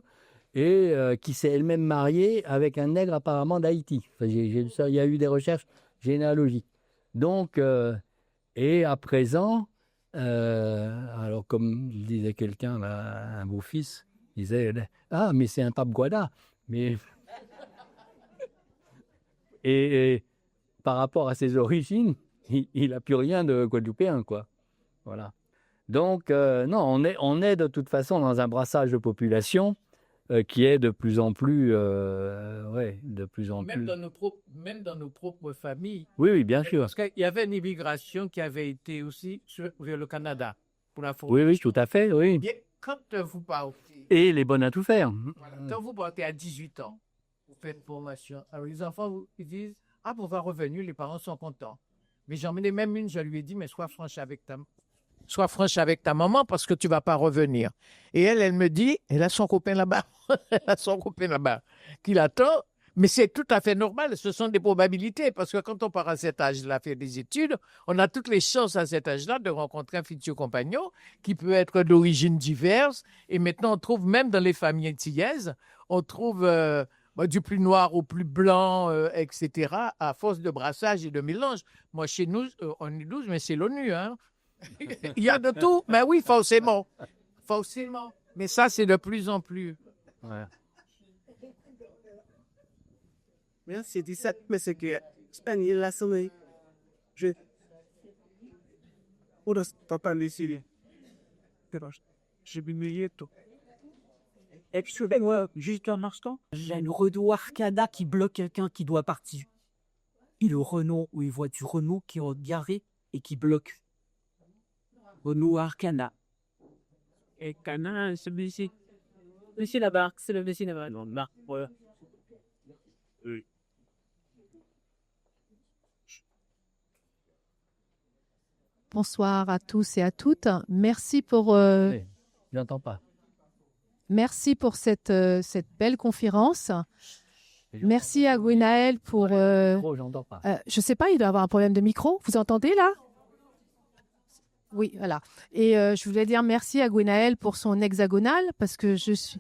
et qui s'est elle-même mariée avec un nègre apparemment d'Haïti. Enfin, il y a eu des recherches généalogiques. Donc, et à présent, alors comme disait quelqu'un, un beau-fils, il disait « Ah, mais c'est un pape Guada !» Mais et par rapport à ses origines, il n'a plus rien de guadeloupéen, quoi. Voilà. Donc, non, on est de toute façon dans un brassage de population qui est de plus en plus, de plus en Même plus. Même dans nos propres familles. Oui, bien sûr. Parce qu'il y avait une immigration qui avait été aussi vers le Canada pour la Oui, tout à fait, oui. Bien, quand vous partez, Et les bonnes à tout faire. quand vous partez à 18 ans, vous faites une formation. Alors les enfants, ils disent, ah, on va revenir, les parents sont contents. Mais j'en ai même une, je lui ai dit, mais sois franche avec ta maman parce que tu vas pas revenir. Et elle me dit, elle a son copain là-bas. Elle a son copain là-bas qui l'attend. Mais c'est tout à fait normal. Ce sont des probabilités parce que quand on part à cet âge-là faire des études, on a toutes les chances à cet âge-là de rencontrer un futur compagnon qui peut être d'origine diverse. Et maintenant, on trouve même dans les familles antillaises, on trouve du plus noir au plus blanc, etc. à force de brassage et de mélange. Moi, chez nous, on est 12, mais c'est l'ONU, hein. Il y a de tout. Mais oui, forcément. Forcément. Mais ça, c'est de plus en plus. Ouais. Merci, 17, mais c'est que Espagne, la semaine, je... Où est-ce que tu parles ici? J'ai oublié tout. Excusez-moi, juste un instant. J'ai une Renault Arcana qui bloque quelqu'un qui doit partir. Et le Renault, où il voit du Renault qui est garé et qui bloque. Renault Arcana. Et Cana, c'est ici. Monsieur Labarque, c'est le monsieur Labarque. Non, Marc, voilà. Oui. Bonsoir à tous et à toutes. Merci pour, J'entends pas. merci pour cette belle conférence. Merci à Gwenaël pour... J'entends pas. je ne sais pas, il doit avoir un problème de micro. Vous entendez là? Oui, voilà. Et je voulais dire merci à Gwenaël pour son hexagonal parce que je suis...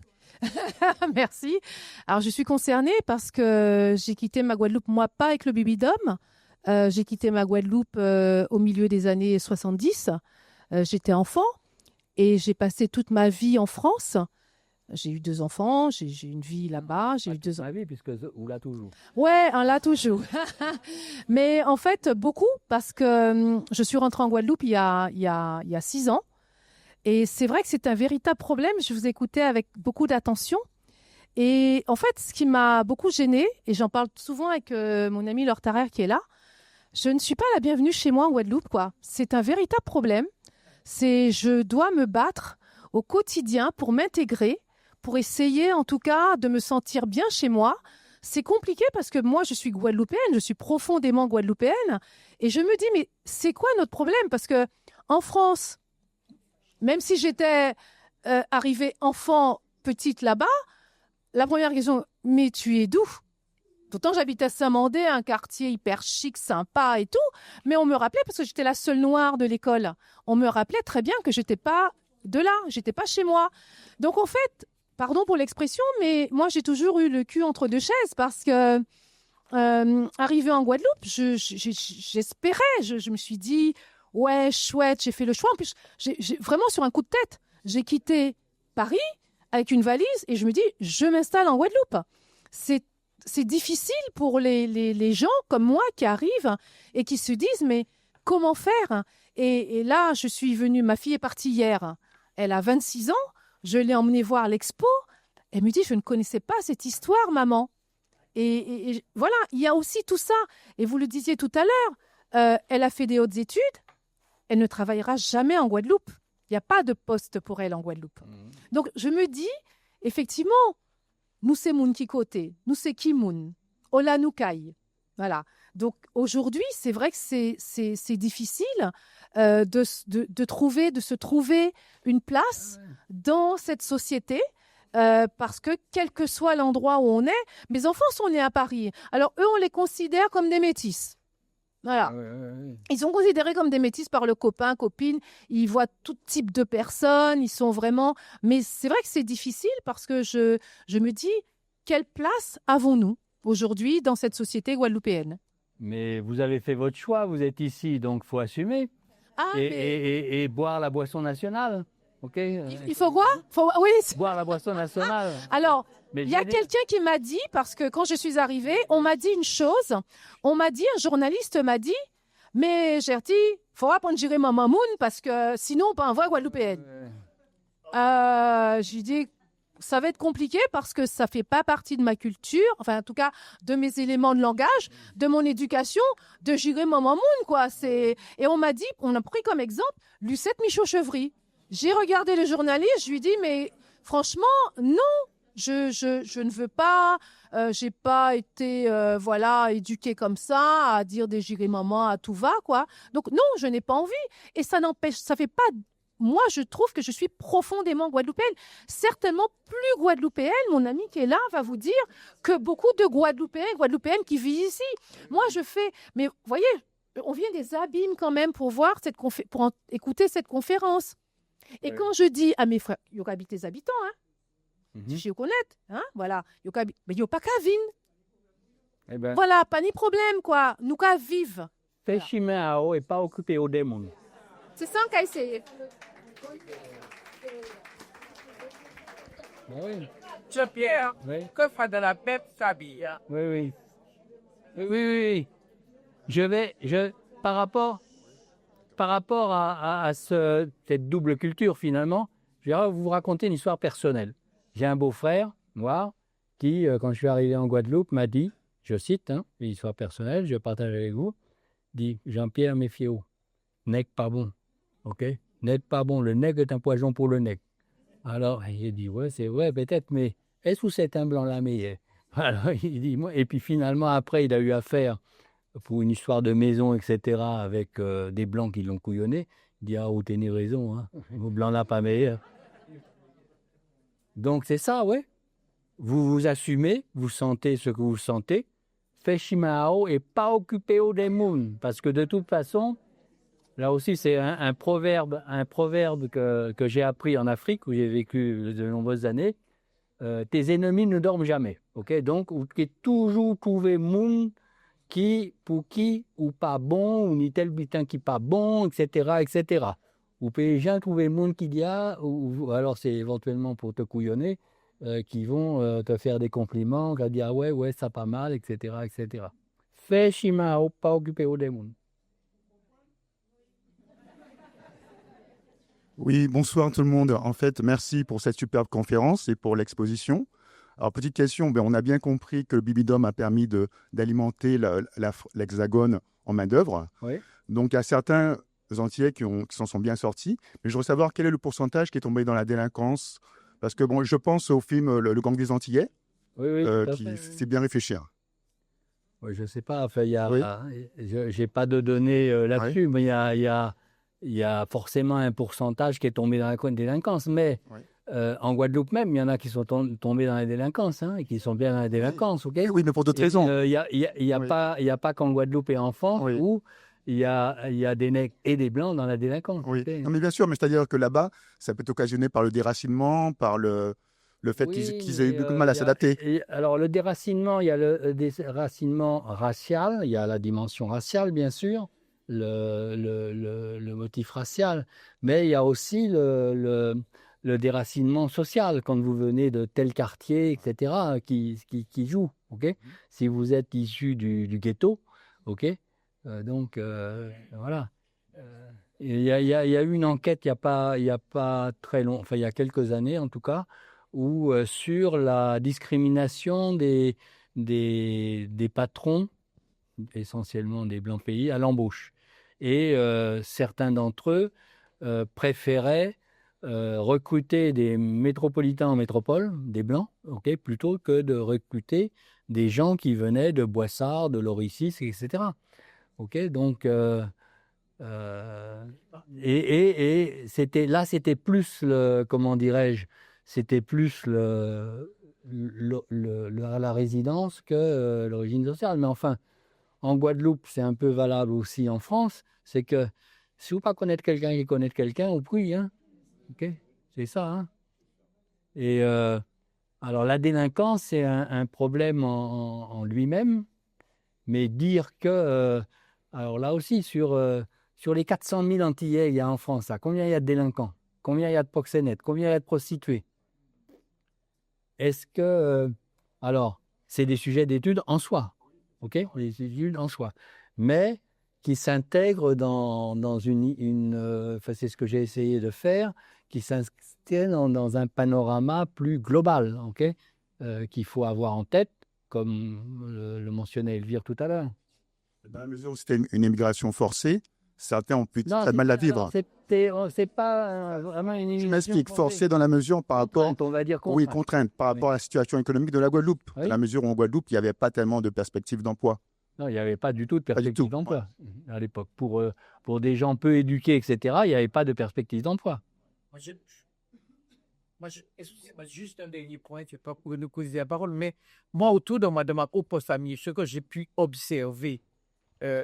Merci. Alors, je suis concernée parce que j'ai quitté ma Guadeloupe, moi, pas avec le Bibidom. J'ai quitté ma Guadeloupe au milieu des années 70. J'étais enfant et j'ai passé toute ma vie en France. J'ai eu 2 enfants, j'ai une vie là-bas, j'ai eu 2 ans. Ma vie, puisque vous l'a toujours. Ouais, on l'a toujours. Mais en fait, beaucoup, parce que je suis rentrée en Guadeloupe il y a 6 ans. Et c'est vrai que c'est un véritable problème. Je vous écoutais avec beaucoup d'attention. Et en fait, ce qui m'a beaucoup gênée, et j'en parle souvent avec mon ami Laure Tarrer qui est là, je ne suis pas la bienvenue chez moi en Guadeloupe, quoi. C'est un véritable problème. Je dois me battre au quotidien pour m'intégrer, pour essayer en tout cas de me sentir bien chez moi. C'est compliqué parce que moi, je suis guadeloupéenne, je suis profondément guadeloupéenne. Et je me dis, mais c'est quoi notre problème? Parce que en France, même si j'étais arrivée enfant, petite là-bas, la première question, mais tu es d'où? Pourtant, j'habitais à Saint-Mandé, un quartier hyper chic, sympa et tout. Mais on me rappelait, parce que j'étais la seule noire de l'école, on me rappelait très bien que j'étais pas de là, j'étais pas chez moi. Donc en fait, pardon pour l'expression, mais moi j'ai toujours eu le cul entre 2 chaises parce que arrivée en Guadeloupe, j'espérais, je me suis dit, ouais, chouette, j'ai fait le choix. En plus, vraiment sur un coup de tête, j'ai quitté Paris avec une valise et je me dis, je m'installe en Guadeloupe. C'est difficile pour les gens comme moi qui arrivent et qui se disent, mais comment faire? Et là, je suis venue, ma fille est partie hier, elle a 26 ans, je l'ai emmenée voir l'expo, elle me dit, je ne connaissais pas cette histoire, maman. Et voilà, il y a aussi tout ça. Et vous le disiez tout à l'heure, elle a fait des hautes études, elle ne travaillera jamais en Guadeloupe. Il n'y a pas de poste pour elle en Guadeloupe. Donc, je me dis, effectivement, nous c'est moun qui côté, nous c'est qui moun, ola nous caille. Voilà. Donc, aujourd'hui, c'est vrai que c'est difficile de se trouver une place dans cette société. Parce que quel que soit l'endroit où on est, mes enfants sont nés à Paris. Alors, eux, on les considère comme des métis. Voilà. Ils sont considérés comme des métis par le copain, copine. Ils voient tout type de personnes. Ils sont vraiment... Mais c'est vrai que c'est difficile parce que je me dis, quelle place avons-nous aujourd'hui dans cette société guadeloupéenne? Mais vous avez fait votre choix, vous êtes ici, donc il faut assumer. Et boire la boisson nationale. Okay. Il faut quoi? Oui. Boire la boisson nationale. Alors, il y a quelqu'un qui m'a dit, parce que quand je suis arrivée, on m'a dit une chose. Un journaliste m'a dit, mais Gertie, il faut apprendre à gérer ma mamoun parce que sinon, on peut envoyer guadeloupéenne. J'ai dit, ça va être compliqué parce que ça ne fait pas partie de ma culture, enfin, en tout cas, de mes éléments de langage, de mon éducation, de gérer ma mamoun, quoi. Et on m'a dit, on a pris comme exemple Lucette Michaud-Chevry. J'ai regardé le journaliste, je lui ai dit, mais franchement, non, je ne veux pas, j'ai pas été, éduquée comme ça, à dire des j'irai maman à tout va, quoi. Donc non, je n'ai pas envie. Et ça n'empêche, ça fait pas, moi, je trouve que je suis profondément guadeloupéenne. Certainement plus guadeloupéenne, mon ami qui est là va vous dire que beaucoup de guadeloupéennes qui vivent ici. Moi, mais vous voyez, on vient des abîmes quand même pour voir pour écouter cette conférence. Et quand je dis à mes frères, il y a des habitants, hein, je connais, hein, voilà, mais il n'y a pas qu'à vivre. Voilà, pas ni problème, quoi, nous qu'à vivre. Fait chemin à eau et pas occupé au démon. C'est ça qu'on a essayé. Oui. Jean-Pierre, que fait de la bête s'habille? Oui. Par rapport à cette double culture, finalement, je vais vous raconter une histoire personnelle. J'ai un beau-frère noir qui, quand je suis arrivé en Guadeloupe, m'a dit, je cite, une histoire personnelle, je partage avec vous, dit, Jean-Pierre, méfiez-vous, nègre pas bon, ok? Nègre pas bon, le nègre est un poison pour le nègre. Alors, j'ai dit, ouais, c'est vrai, peut-être, mais est-ce que c'est un blanc-là meilleur? Alors, il dit, moi, et puis finalement, après, il a eu affaire pour une histoire de maison, etc., avec des Blancs qui l'ont couillonné, il dit « Ah, vous tenez raison, hein. Vos Blancs n'a pas meilleur. » Donc c'est ça, ouais. Vous vous assumez, vous sentez ce que vous sentez, fait chimao et pas occupé au démon. Parce que de toute façon, là aussi c'est un proverbe que j'ai appris en Afrique, où j'ai vécu de nombreuses années. Tes ennemis ne dorment jamais. Okay? Donc, vous pouvez toujours trouver moun qui, pour qui, ou pas bon, ou ni tel butin qui pas bon, etc., etc. Vous pouvez jamais trouver moun qui dit ah, ou alors c'est éventuellement pour te couillonner, qui vont te faire des compliments, qui vont dire ah ouais, ça pas mal, etc., etc. Fais chima, pas occupé au démon. Oui, bonsoir tout le monde. En fait, merci pour cette superbe conférence et pour l'exposition. Alors, petite question, on a bien compris que le Bibidome a permis d'alimenter l'Hexagone en main-d'œuvre. Oui. Donc, il y a certains Antillais qui s'en sont bien sortis. Mais je voudrais savoir quel est le pourcentage qui est tombé dans la délinquance. Parce que je pense au film Le Gang des Antillais, Oui, c'est bien réfléchir. Oui, je ne sais pas. Enfin, Oui. Je n'ai pas de données là-dessus, mais il y a forcément un pourcentage qui est tombé dans la délinquance. Mais en Guadeloupe même, il y en a qui sont tombés dans la délinquance, hein, et qui sont bien dans la délinquance. Okay, oui, mais pour d'autres raisons. Il n'y a pas qu'en Guadeloupe et en France où il y a des nègres et des blancs dans la délinquance. Oui. Okay. Non, mais bien sûr, mais c'est-à-dire que là-bas, ça peut être occasionné par le déracinement, par le fait qu'ils aient eu beaucoup de mal à s'adapter. Alors, le déracinement, il y a le déracinement racial, il y a la dimension raciale, bien sûr, le motif racial, mais il y a aussi le déracinement social, quand vous venez de tel quartier, etc., qui joue. Okay. Si vous êtes issu du ghetto, ok. Donc, voilà. Il y a eu une enquête il y a pas très long, enfin il y a quelques années en tout cas, où sur la discrimination des patrons, essentiellement des blancs pays, à l'embauche. Et certains d'entre eux préféraient recruter des métropolitains en métropole, des blancs, okay, plutôt que de recruter des gens qui venaient de Boissard, de Loricis, etc. Okay, donc, et c'était plus comment dirais-je, c'était plus la résidence que l'origine sociale. Mais enfin, en Guadeloupe, c'est un peu valable aussi en France, c'est que si vous ne connaissez pas quelqu'un qui connaît quelqu'un, vous prie, hein. Okay, c'est ça, hein. Et alors, la délinquance, c'est un problème en lui-même, mais dire que alors là aussi, sur les 400 000 Antillais qu'il y a en France, combien il y a de délinquants? Combien il y a de proxénètes? Combien il y a de prostituées? Est-ce que... alors, c'est des sujets d'études en soi, ok? Des études en soi. Mais qui s'intègrent dans enfin, c'est ce que j'ai essayé de faire, qui s'inscrivent dans un panorama plus global, ok? Qu'il faut avoir en tête, comme le mentionnait Elvire tout à l'heure. Dans la mesure où c'était une immigration forcée, certains ont pu très mal la vivre. C'est pas vraiment une immigration. Je m'explique, forcée dans la mesure par rapport... Contrainte, on va dire contrainte. Oui, contrainte, par rapport à la situation économique de la Guadeloupe. Oui. Dans la mesure où en Guadeloupe, il n'y avait pas tellement de perspectives d'emploi. Non, il n'y avait pas du tout de perspective d'emploi à l'époque. Pour des gens peu éduqués, etc., il n'y avait pas de perspective d'emploi. Excusez-moi, juste un dernier point, je ne sais pas pour nous causer la parole, mais moi, autour de ma propre famille, ce que j'ai pu observer,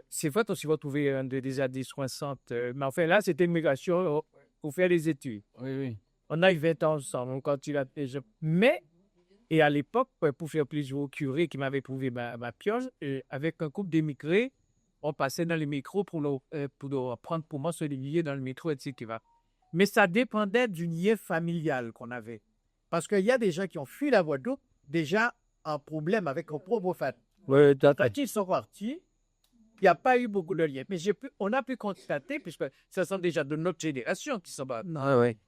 c'est vrai qu'on s'y va trouver des années 60, mais enfin là, c'était une migration pour faire les études. Oui. On a eu 20 ans ensemble, quand il a déjà... Mais, et à l'époque, pour faire plaisir au curé qui m'avait prouvé ma pioche, avec un couple d'émigrés, on passait dans les micros pour prendre pour moi ce lié dans le métro, etc. Mais ça dépendait du lien familial qu'on avait. Parce qu'il y a des gens qui ont fui la Guadeloupe, déjà en problème avec leur propre famille. Oui, Quand ils sont partis, il n'y a pas eu beaucoup de liens. Mais on a pu constater, puisque ce sont déjà de notre génération qui sont partis,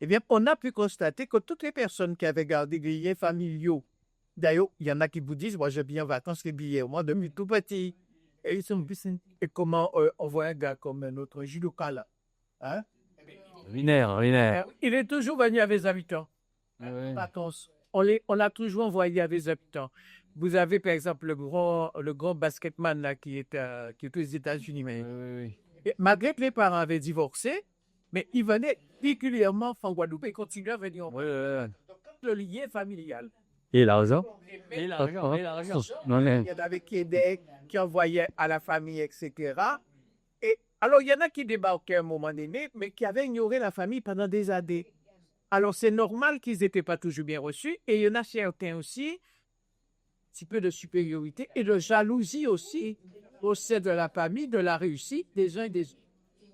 eh bien, on a pu constater que toutes les personnes qui avaient gardé des liens familiaux, d'ailleurs, il y en a qui vous disent, moi, j'ai bien en vacances les billets, moi, depuis tout petit. Et ils sont et comment on voit un gars comme notre Gilles Cala, hein? Riner. Il est toujours venu avec les habitants. Vacances. On l'a toujours envoyé avec les habitants. Vous avez, par exemple, le grand basketman là, qui est aux États-Unis. Mais et malgré que les parents avaient divorcé, mais il venait régulièrement en Guadeloupe et continuait à venir. Le lien familial. Et l'argent. Il y en avait qui envoyaient à la famille, etc. Et alors, il y en a qui débarquaient à un moment donné, mais qui avaient ignoré la famille pendant des années. Alors, c'est normal qu'ils n'étaient pas toujours bien reçus. Et il y en a certains aussi, un petit peu de supériorité et de jalousie aussi au sein de la famille, de la réussite des uns et des autres.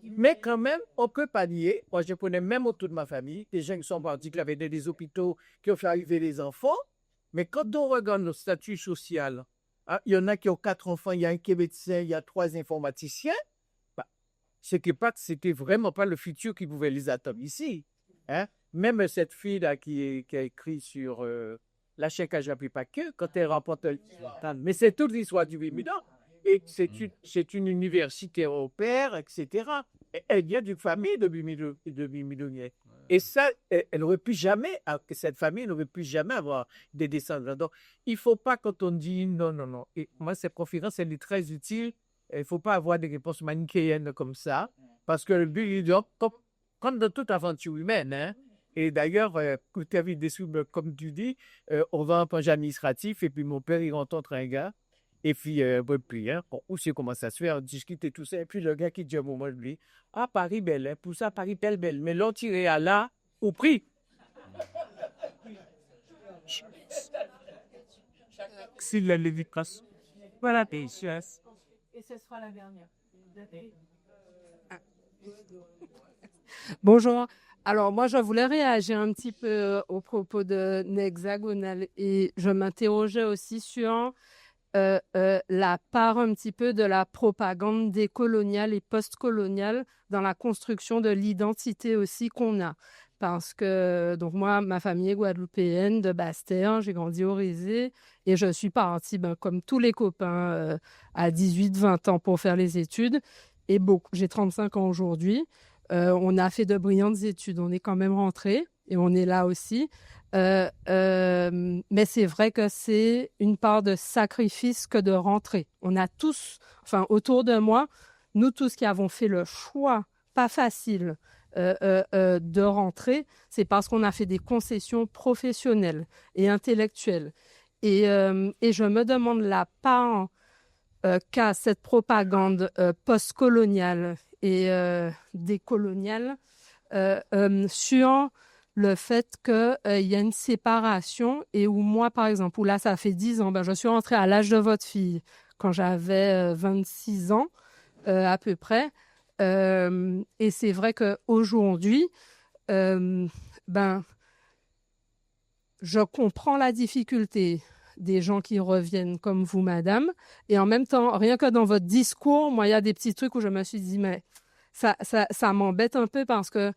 Mais quand même, on ne peut pas nier. Moi, je connais même autour de ma famille des gens qui sont partis, qui avaient des hôpitaux, qui ont fait arriver les enfants. Mais quand on regarde notre statut social, il y en a qui ont 4 enfants, il y a un qui est médecin, il y a 3 informaticiens. Ce qui pas que c'était vraiment pas le futur qui pouvait les attendre ici. Hein? Même cette fille-là qui a écrit sur la chèque à Japé pas que, quand elle remporte le mais c'est toute l'histoire du Bimidon. Et c'est une université au père, etc. Et elle vient d'une famille de Bimidoniens. Et ça, elle n'aurait pu jamais, cette famille n'aurait pu jamais avoir des descendants. Donc, il ne faut pas, quand on dit non, non, non. Et moi, cette conférence, elle est très utile. Il ne faut pas avoir des réponses manichéennes comme ça. Parce que le but, comme dans toute aventure humaine, hein, et d'ailleurs, comme tu dis, on va en punch administratif, et puis mon père, il rencontre un gars. Et puis, où c'est comment ça se fait, on discute et tout ça. Et puis, le gars qui dit à un moment, lui, Paris belle, hein, pour ça, Paris belle. Mais l'on tirait à là, au prix. C'est la lévitation. Voilà, Et ce sera la dernière. Bonjour. Alors, moi, je voulais réagir un petit peu au propos de Nexagonal et je m'interrogeais aussi sur la part un petit peu de la propagande décoloniale et postcoloniale dans la construction de l'identité aussi qu'on a. Parce que, donc moi, ma famille est guadeloupéenne de Basse-Terre, j'ai grandi au Rézé et je suis partie, comme tous les copains, à 18-20 ans pour faire les études. Et j'ai 35 ans aujourd'hui. On a fait de brillantes études, on est quand même rentrés et on est là aussi. Mais c'est vrai que c'est une part de sacrifice que de rentrer. On a tous, autour de moi, nous tous qui avons fait le choix, pas facile, de rentrer, c'est parce qu'on a fait des concessions professionnelles et intellectuelles. Et je me demande la part qu'a cette propagande postcoloniale et décoloniale sur le fait qu'il y a une séparation et où moi, par exemple, où là, ça fait 10 ans, je suis rentrée à l'âge de votre fille quand j'avais 26 ans à peu près. Et c'est vrai qu'aujourd'hui, je comprends la difficulté des gens qui reviennent comme vous, madame. Et en même temps, rien que dans votre discours, moi, il y a des petits trucs où je me suis dit, mais ça m'embête un peu parce que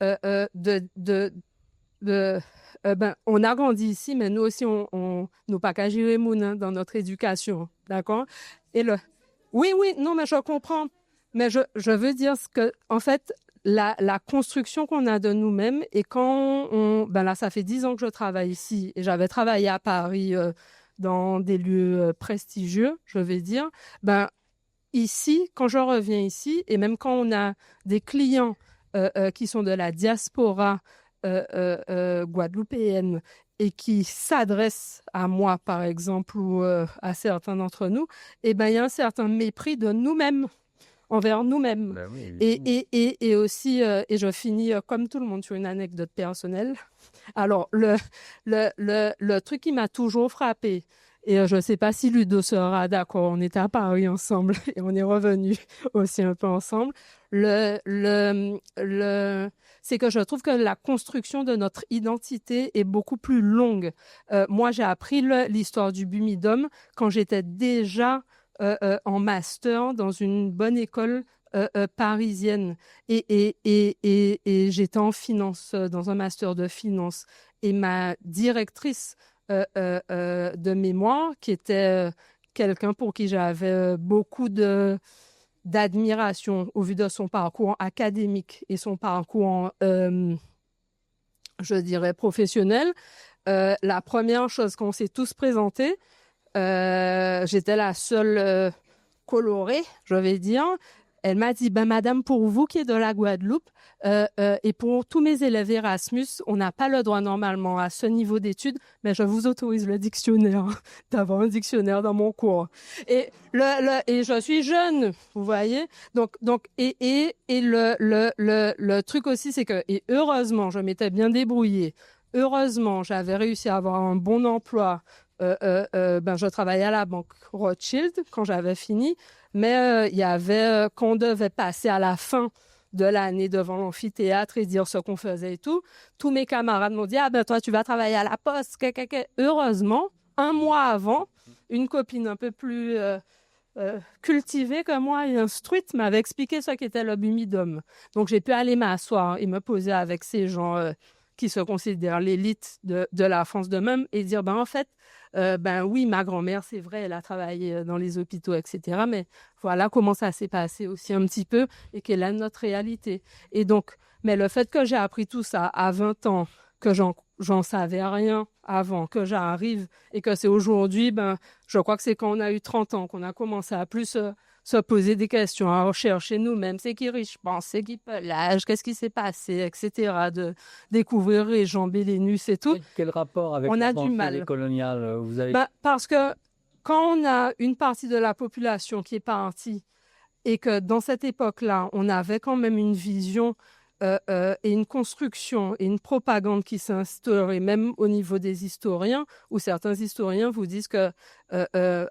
on a grandi ici, mais nous aussi, nous pas qu'à gérer moun dans notre éducation, d'accord? Oui, non, mais je comprends. Mais je veux dire que, en fait, la construction qu'on a de nous-mêmes, et quand là, ça fait 10 ans que je travaille ici, et j'avais travaillé à Paris dans des lieux prestigieux, je vais dire, ici, quand je reviens ici, et même quand on a des clients qui sont de la diaspora guadeloupéenne et qui s'adressent à moi, par exemple, ou à certains d'entre nous, il y a un certain mépris de nous-mêmes, envers nous-mêmes. Oui, et aussi, et je finis comme tout le monde sur une anecdote personnelle. Alors, le truc qui m'a toujours frappé, et je ne sais pas si Ludo sera d'accord, on était à Paris ensemble et on est revenus aussi un peu ensemble. C'est que je trouve que la construction de notre identité est beaucoup plus longue. Moi, j'ai appris l'histoire du Bumidum quand j'étais déjà en master dans une bonne école parisienne et j'étais en finance, dans un master de finance. Et ma directrice de mémoire, qui était quelqu'un pour qui j'avais beaucoup d'admiration au vu de son parcours académique et son parcours, je dirais, professionnel. La première chose qu'on s'est tous présentés, j'étais la seule colorée, je vais dire. Elle m'a dit, ben, madame, pour vous qui êtes de la Guadeloupe et pour tous mes élèves Erasmus, on n'a pas le droit normalement à ce niveau d'études, mais je vous autorise le dictionnaire, d'avoir un dictionnaire dans mon cours. Et je suis jeune, vous voyez. Donc, le truc aussi, c'est que, et heureusement, je m'étais bien débrouillée. Heureusement, j'avais réussi à avoir un bon emploi. Je travaillais à la banque Rothschild quand j'avais fini, mais il y avait quand on devait passer à la fin de l'année devant l'amphithéâtre et dire ce qu'on faisait et tout, tous mes camarades m'ont dit ah ben toi tu vas travailler à la poste. Heureusement, un mois avant, une copine un peu plus cultivée que moi et instruite m'avait expliqué ce qu'était le Bumidum. Donc j'ai pu aller m'asseoir et me poser avec ces gens qui se considèrent l'élite de la France de même et dire, ben en fait, oui, ma grand-mère, c'est vrai, elle a travaillé dans les hôpitaux, etc. Mais voilà comment ça s'est passé aussi un petit peu et quelle est notre réalité. Et donc, mais le fait que j'ai appris tout ça à 20 ans, que j'en savais rien avant, que j'arrive et que c'est aujourd'hui, je crois que c'est quand on a eu 30 ans qu'on a commencé à plus se poser des questions, à rechercher nous-mêmes, c'est qui riche pense, c'est qui l'âge, qu'est-ce qui s'est passé, etc. De découvrir les Jean Bélénus et tout. Quel rapport avec on la a du mal. pensée coloniale vous avez... Parce que quand on a une partie de la population qui est partie et que dans cette époque-là, on avait quand même une vision et une construction et une propagande qui s'instaurait même au niveau des historiens, où certains historiens vous disent que,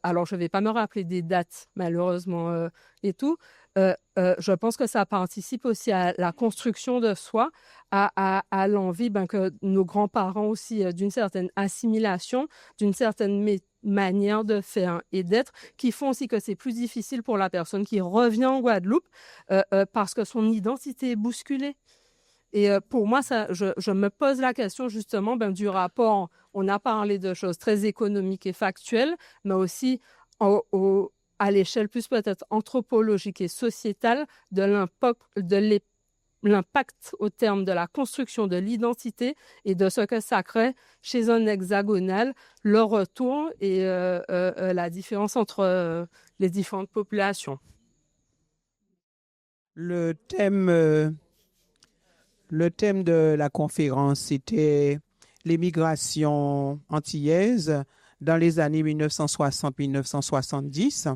alors je ne vais pas me rappeler des dates malheureusement et tout, je pense que ça participe aussi à la construction de soi, à l'envie que nos grands-parents aussi, d'une certaine assimilation, d'une certaine manière de faire et d'être, qui font aussi que c'est plus difficile pour la personne qui revient en Guadeloupe parce que son identité est bousculée. Et pour moi, je me pose la question justement du rapport. On a parlé de choses très économiques et factuelles, mais aussi à l'échelle plus peut-être anthropologique et sociétale de l'impact au terme de la construction de l'identité et de ce que ça crée chez un hexagonal, le retour et la différence entre les différentes populations. Le thème de la conférence, c'était l'émigration antillaise dans les années 1960-1970.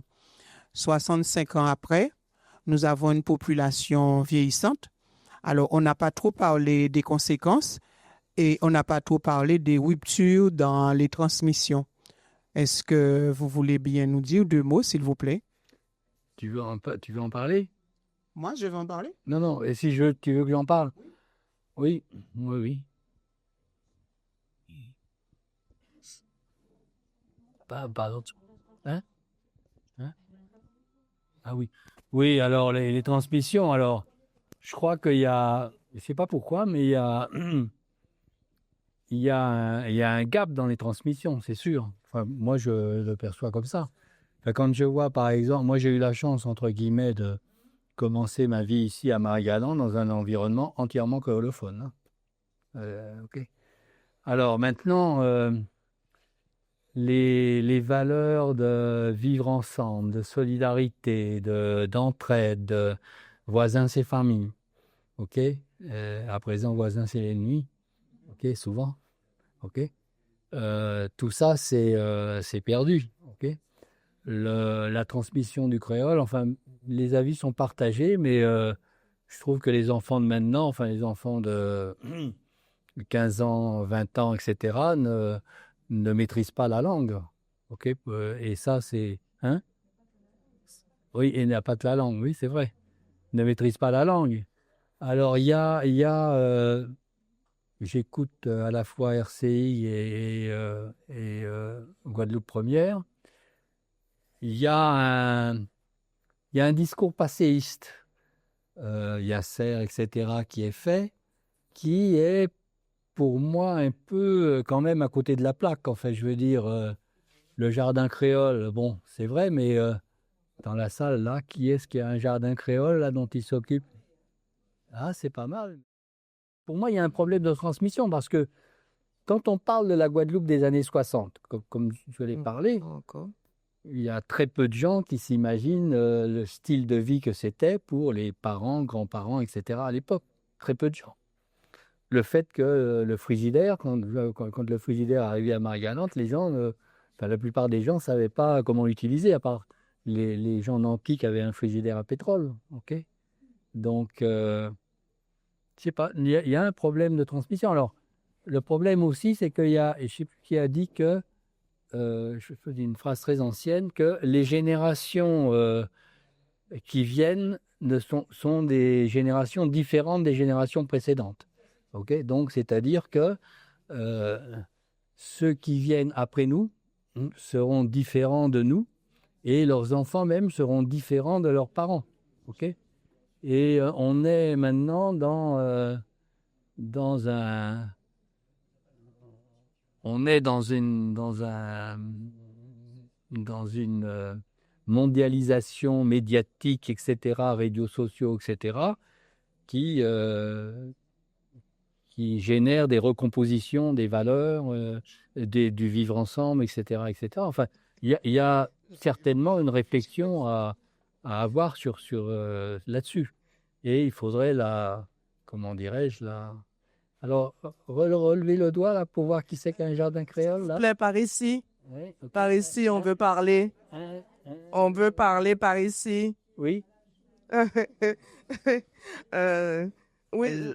65 ans après, nous avons une population vieillissante. Alors, on n'a pas trop parlé des conséquences et on n'a pas trop parlé des ruptures dans les transmissions. Est-ce que vous voulez bien nous dire 2 mots, s'il vous plaît? Tu veux en parler? Moi, je vais en parler? Non. Et si tu veux que j'en parle? Oui. Pardon. Hein? Ah oui. Oui, alors les transmissions, alors je crois qu'il y a, je ne sais pas pourquoi, mais il y a un gap dans les transmissions, c'est sûr. Enfin, moi, je le perçois comme ça. Enfin, quand je vois, par exemple, moi j'ai eu la chance, entre guillemets, de commencer ma vie ici à Marie-Galante dans un environnement entièrement créolophone. Ok. Alors maintenant, les valeurs de vivre ensemble, de solidarité, d'entraide, de voisins c'est famille. Ok. À présent, voisins c'est l'ennemi. Ok, souvent. Ok. Tout ça c'est perdu. Ok. La transmission du créole, enfin, les avis sont partagés, mais je trouve que les enfants de maintenant, enfin les enfants de 15 ans, 20 ans, etc., ne maîtrisent pas la langue. Okay, et ça, c'est... Hein? Oui, et il n'y a pas de la langue, oui, c'est vrai. Ils ne maîtrisent pas la langue. Alors, il y a j'écoute à la fois RCI et Guadeloupe Première. Il y a un discours passéiste, Yasser, etc., qui est fait, qui est pour moi un peu quand même à côté de la plaque. En fait, je veux dire, le jardin créole, bon, c'est vrai, mais dans la salle, là, qui est-ce qui a un jardin créole, là, dont il s'occupe? Ah, c'est pas mal. Pour moi, il y a un problème de transmission, parce que quand on parle de la Guadeloupe des années 60, comme je l'ai parlé, il y a très peu de gens qui s'imaginent le style de vie que c'était pour les parents, grands-parents, etc. à l'époque. Très peu de gens. Le fait que le frigidaire, quand le frigidaire arrivait à Marie-Galante, la plupart des gens ne savaient pas comment l'utiliser, à part les gens nantis qui avaient un frigidaire à pétrole. Okay, donc, je sais pas, il y a un problème de transmission. Alors, le problème aussi, c'est qu'il y a, et je ne sais plus qui a dit que, je fais une phrase très ancienne, que les générations qui viennent sont des générations différentes des générations précédentes. Okay, donc, c'est-à-dire que ceux qui viennent après nous seront différents de nous et leurs enfants même seront différents de leurs parents. Okay, et on est maintenant dans une mondialisation médiatique, etc., réseaux sociaux, etc., qui génère des recompositions des valeurs, du vivre ensemble, etc., etc. Enfin, il y a certainement une réflexion à avoir là-dessus. Et il faudrait comment dirais-je, alors, relevez le doigt là pour voir qui c'est qui a un jardin créole là. S'il vous plaît, par ici. Oui, okay. Par ici, on veut parler. On veut parler par ici. Oui. Oui.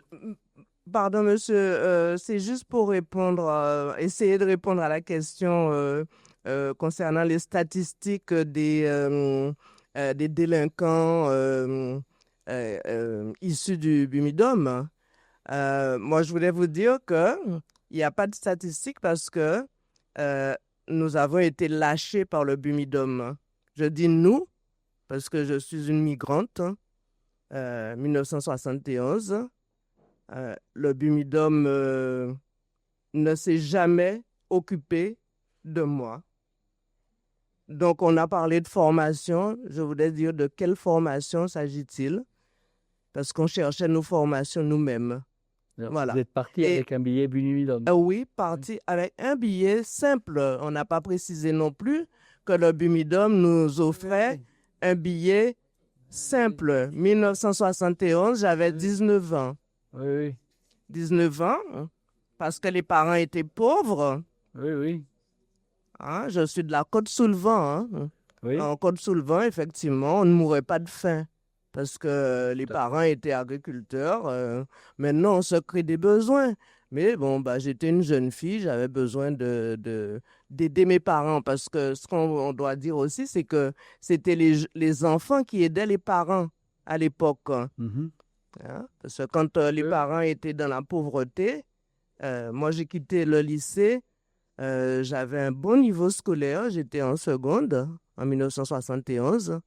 Pardon, monsieur. C'est juste pour essayer de répondre à la question concernant les statistiques des délinquants issus du Bumidum. Moi, je voulais vous dire qu'il n'y a pas de statistiques parce que nous avons été lâchés par le Bumidum. Je dis nous parce que je suis une migrante. 1971. Le Bumidum ne s'est jamais occupé de moi. Donc, on a parlé de formation. Je voulais dire de quelle formation s'agit-il? Parce qu'on cherchait nos formations nous-mêmes. Voilà. Vous êtes parti avec un billet Bumidum? Oui, parti avec un billet simple. On n'a pas précisé non plus que le Bumidum nous offrait un billet simple. 1971, j'avais 19 ans. Oui. 19 ans, parce que les parents étaient pauvres. Oui. Hein, je suis de la Côte-Soulevant. Hein. Oui. En Côte-Soulevant, effectivement, on ne mourait pas de faim parce que les parents étaient agriculteurs. Maintenant, on se crée des besoins. Mais bon, j'étais une jeune fille, j'avais besoin d'aider mes parents parce que ce qu'on doit dire aussi, c'est que c'était les enfants qui aidaient les parents à l'époque. Mm-hmm. Hein? Parce que quand les parents étaient dans la pauvreté, moi j'ai quitté le lycée, j'avais un bon niveau scolaire, j'étais en seconde en 1971.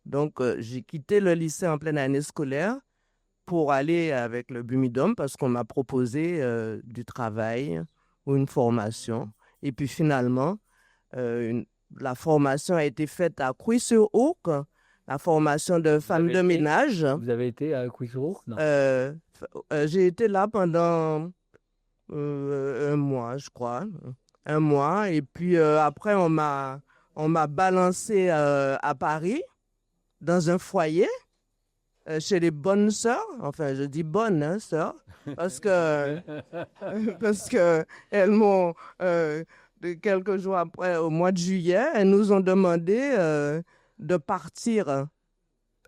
Donc j'ai quitté le lycée en pleine année scolaire pour aller avec le Bumidum parce qu'on m'a proposé du travail ou une formation. Et puis finalement, la formation a été faite à Crouy-sur-Ourcq, la formation de femme de ménage. Vous avez été à Crouy-sur-Ourcq? Non. J'ai été là pendant un mois, je crois. Un mois. Et puis après, on m'a balancé à Paris, dans un foyer, chez les bonnes sœurs. Enfin, je dis bonnes, hein, sœurs, parce que elles m'ont, quelques jours après, au mois de juillet, elles nous ont demandé de partir.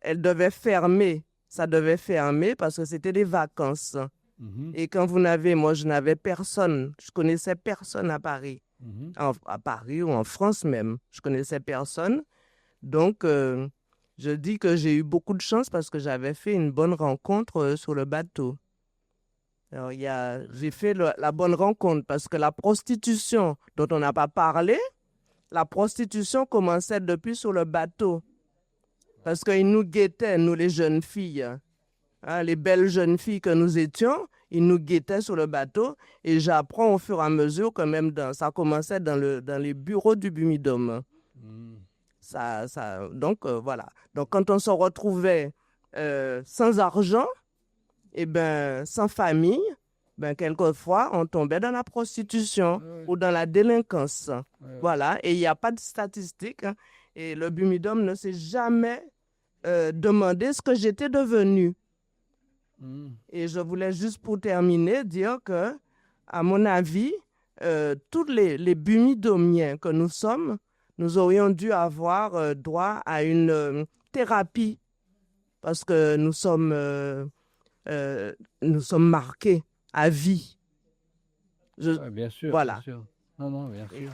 Elles devaient fermer. Ça devait fermer parce que c'était des vacances. Mm-hmm. Et quand moi, je n'avais personne. Je connaissais personne à Paris. Mm-hmm. À Paris ou en France même. Je connaissais personne. Donc, je dis que j'ai eu beaucoup de chance parce que j'avais fait une bonne rencontre sur le bateau. Alors, j'ai fait la bonne rencontre parce que la prostitution dont on n'a pas parlé, la prostitution commençait depuis sur le bateau. Parce qu'ils nous guettaient, nous les jeunes filles. Hein, les belles jeunes filles que nous étions, ils nous guettaient sur le bateau. Et j'apprends au fur et à mesure que même ça commençait dans les bureaux du Bumidum. Donc, voilà. Donc, quand on se retrouvait sans argent, sans famille, ben, quelquefois, on tombait dans la prostitution ou dans la délinquance. Voilà, et il n'y a pas de statistiques. Hein. Et le Bumidum ne s'est jamais demandé ce que j'étais devenue. Et je voulais juste pour terminer dire que, à mon avis, tous les bumidomiens que nous sommes, nous aurions dû avoir droit à une thérapie parce que nous sommes marqués à vie. Bien sûr. Voilà. Bien sûr. Non, bien sûr.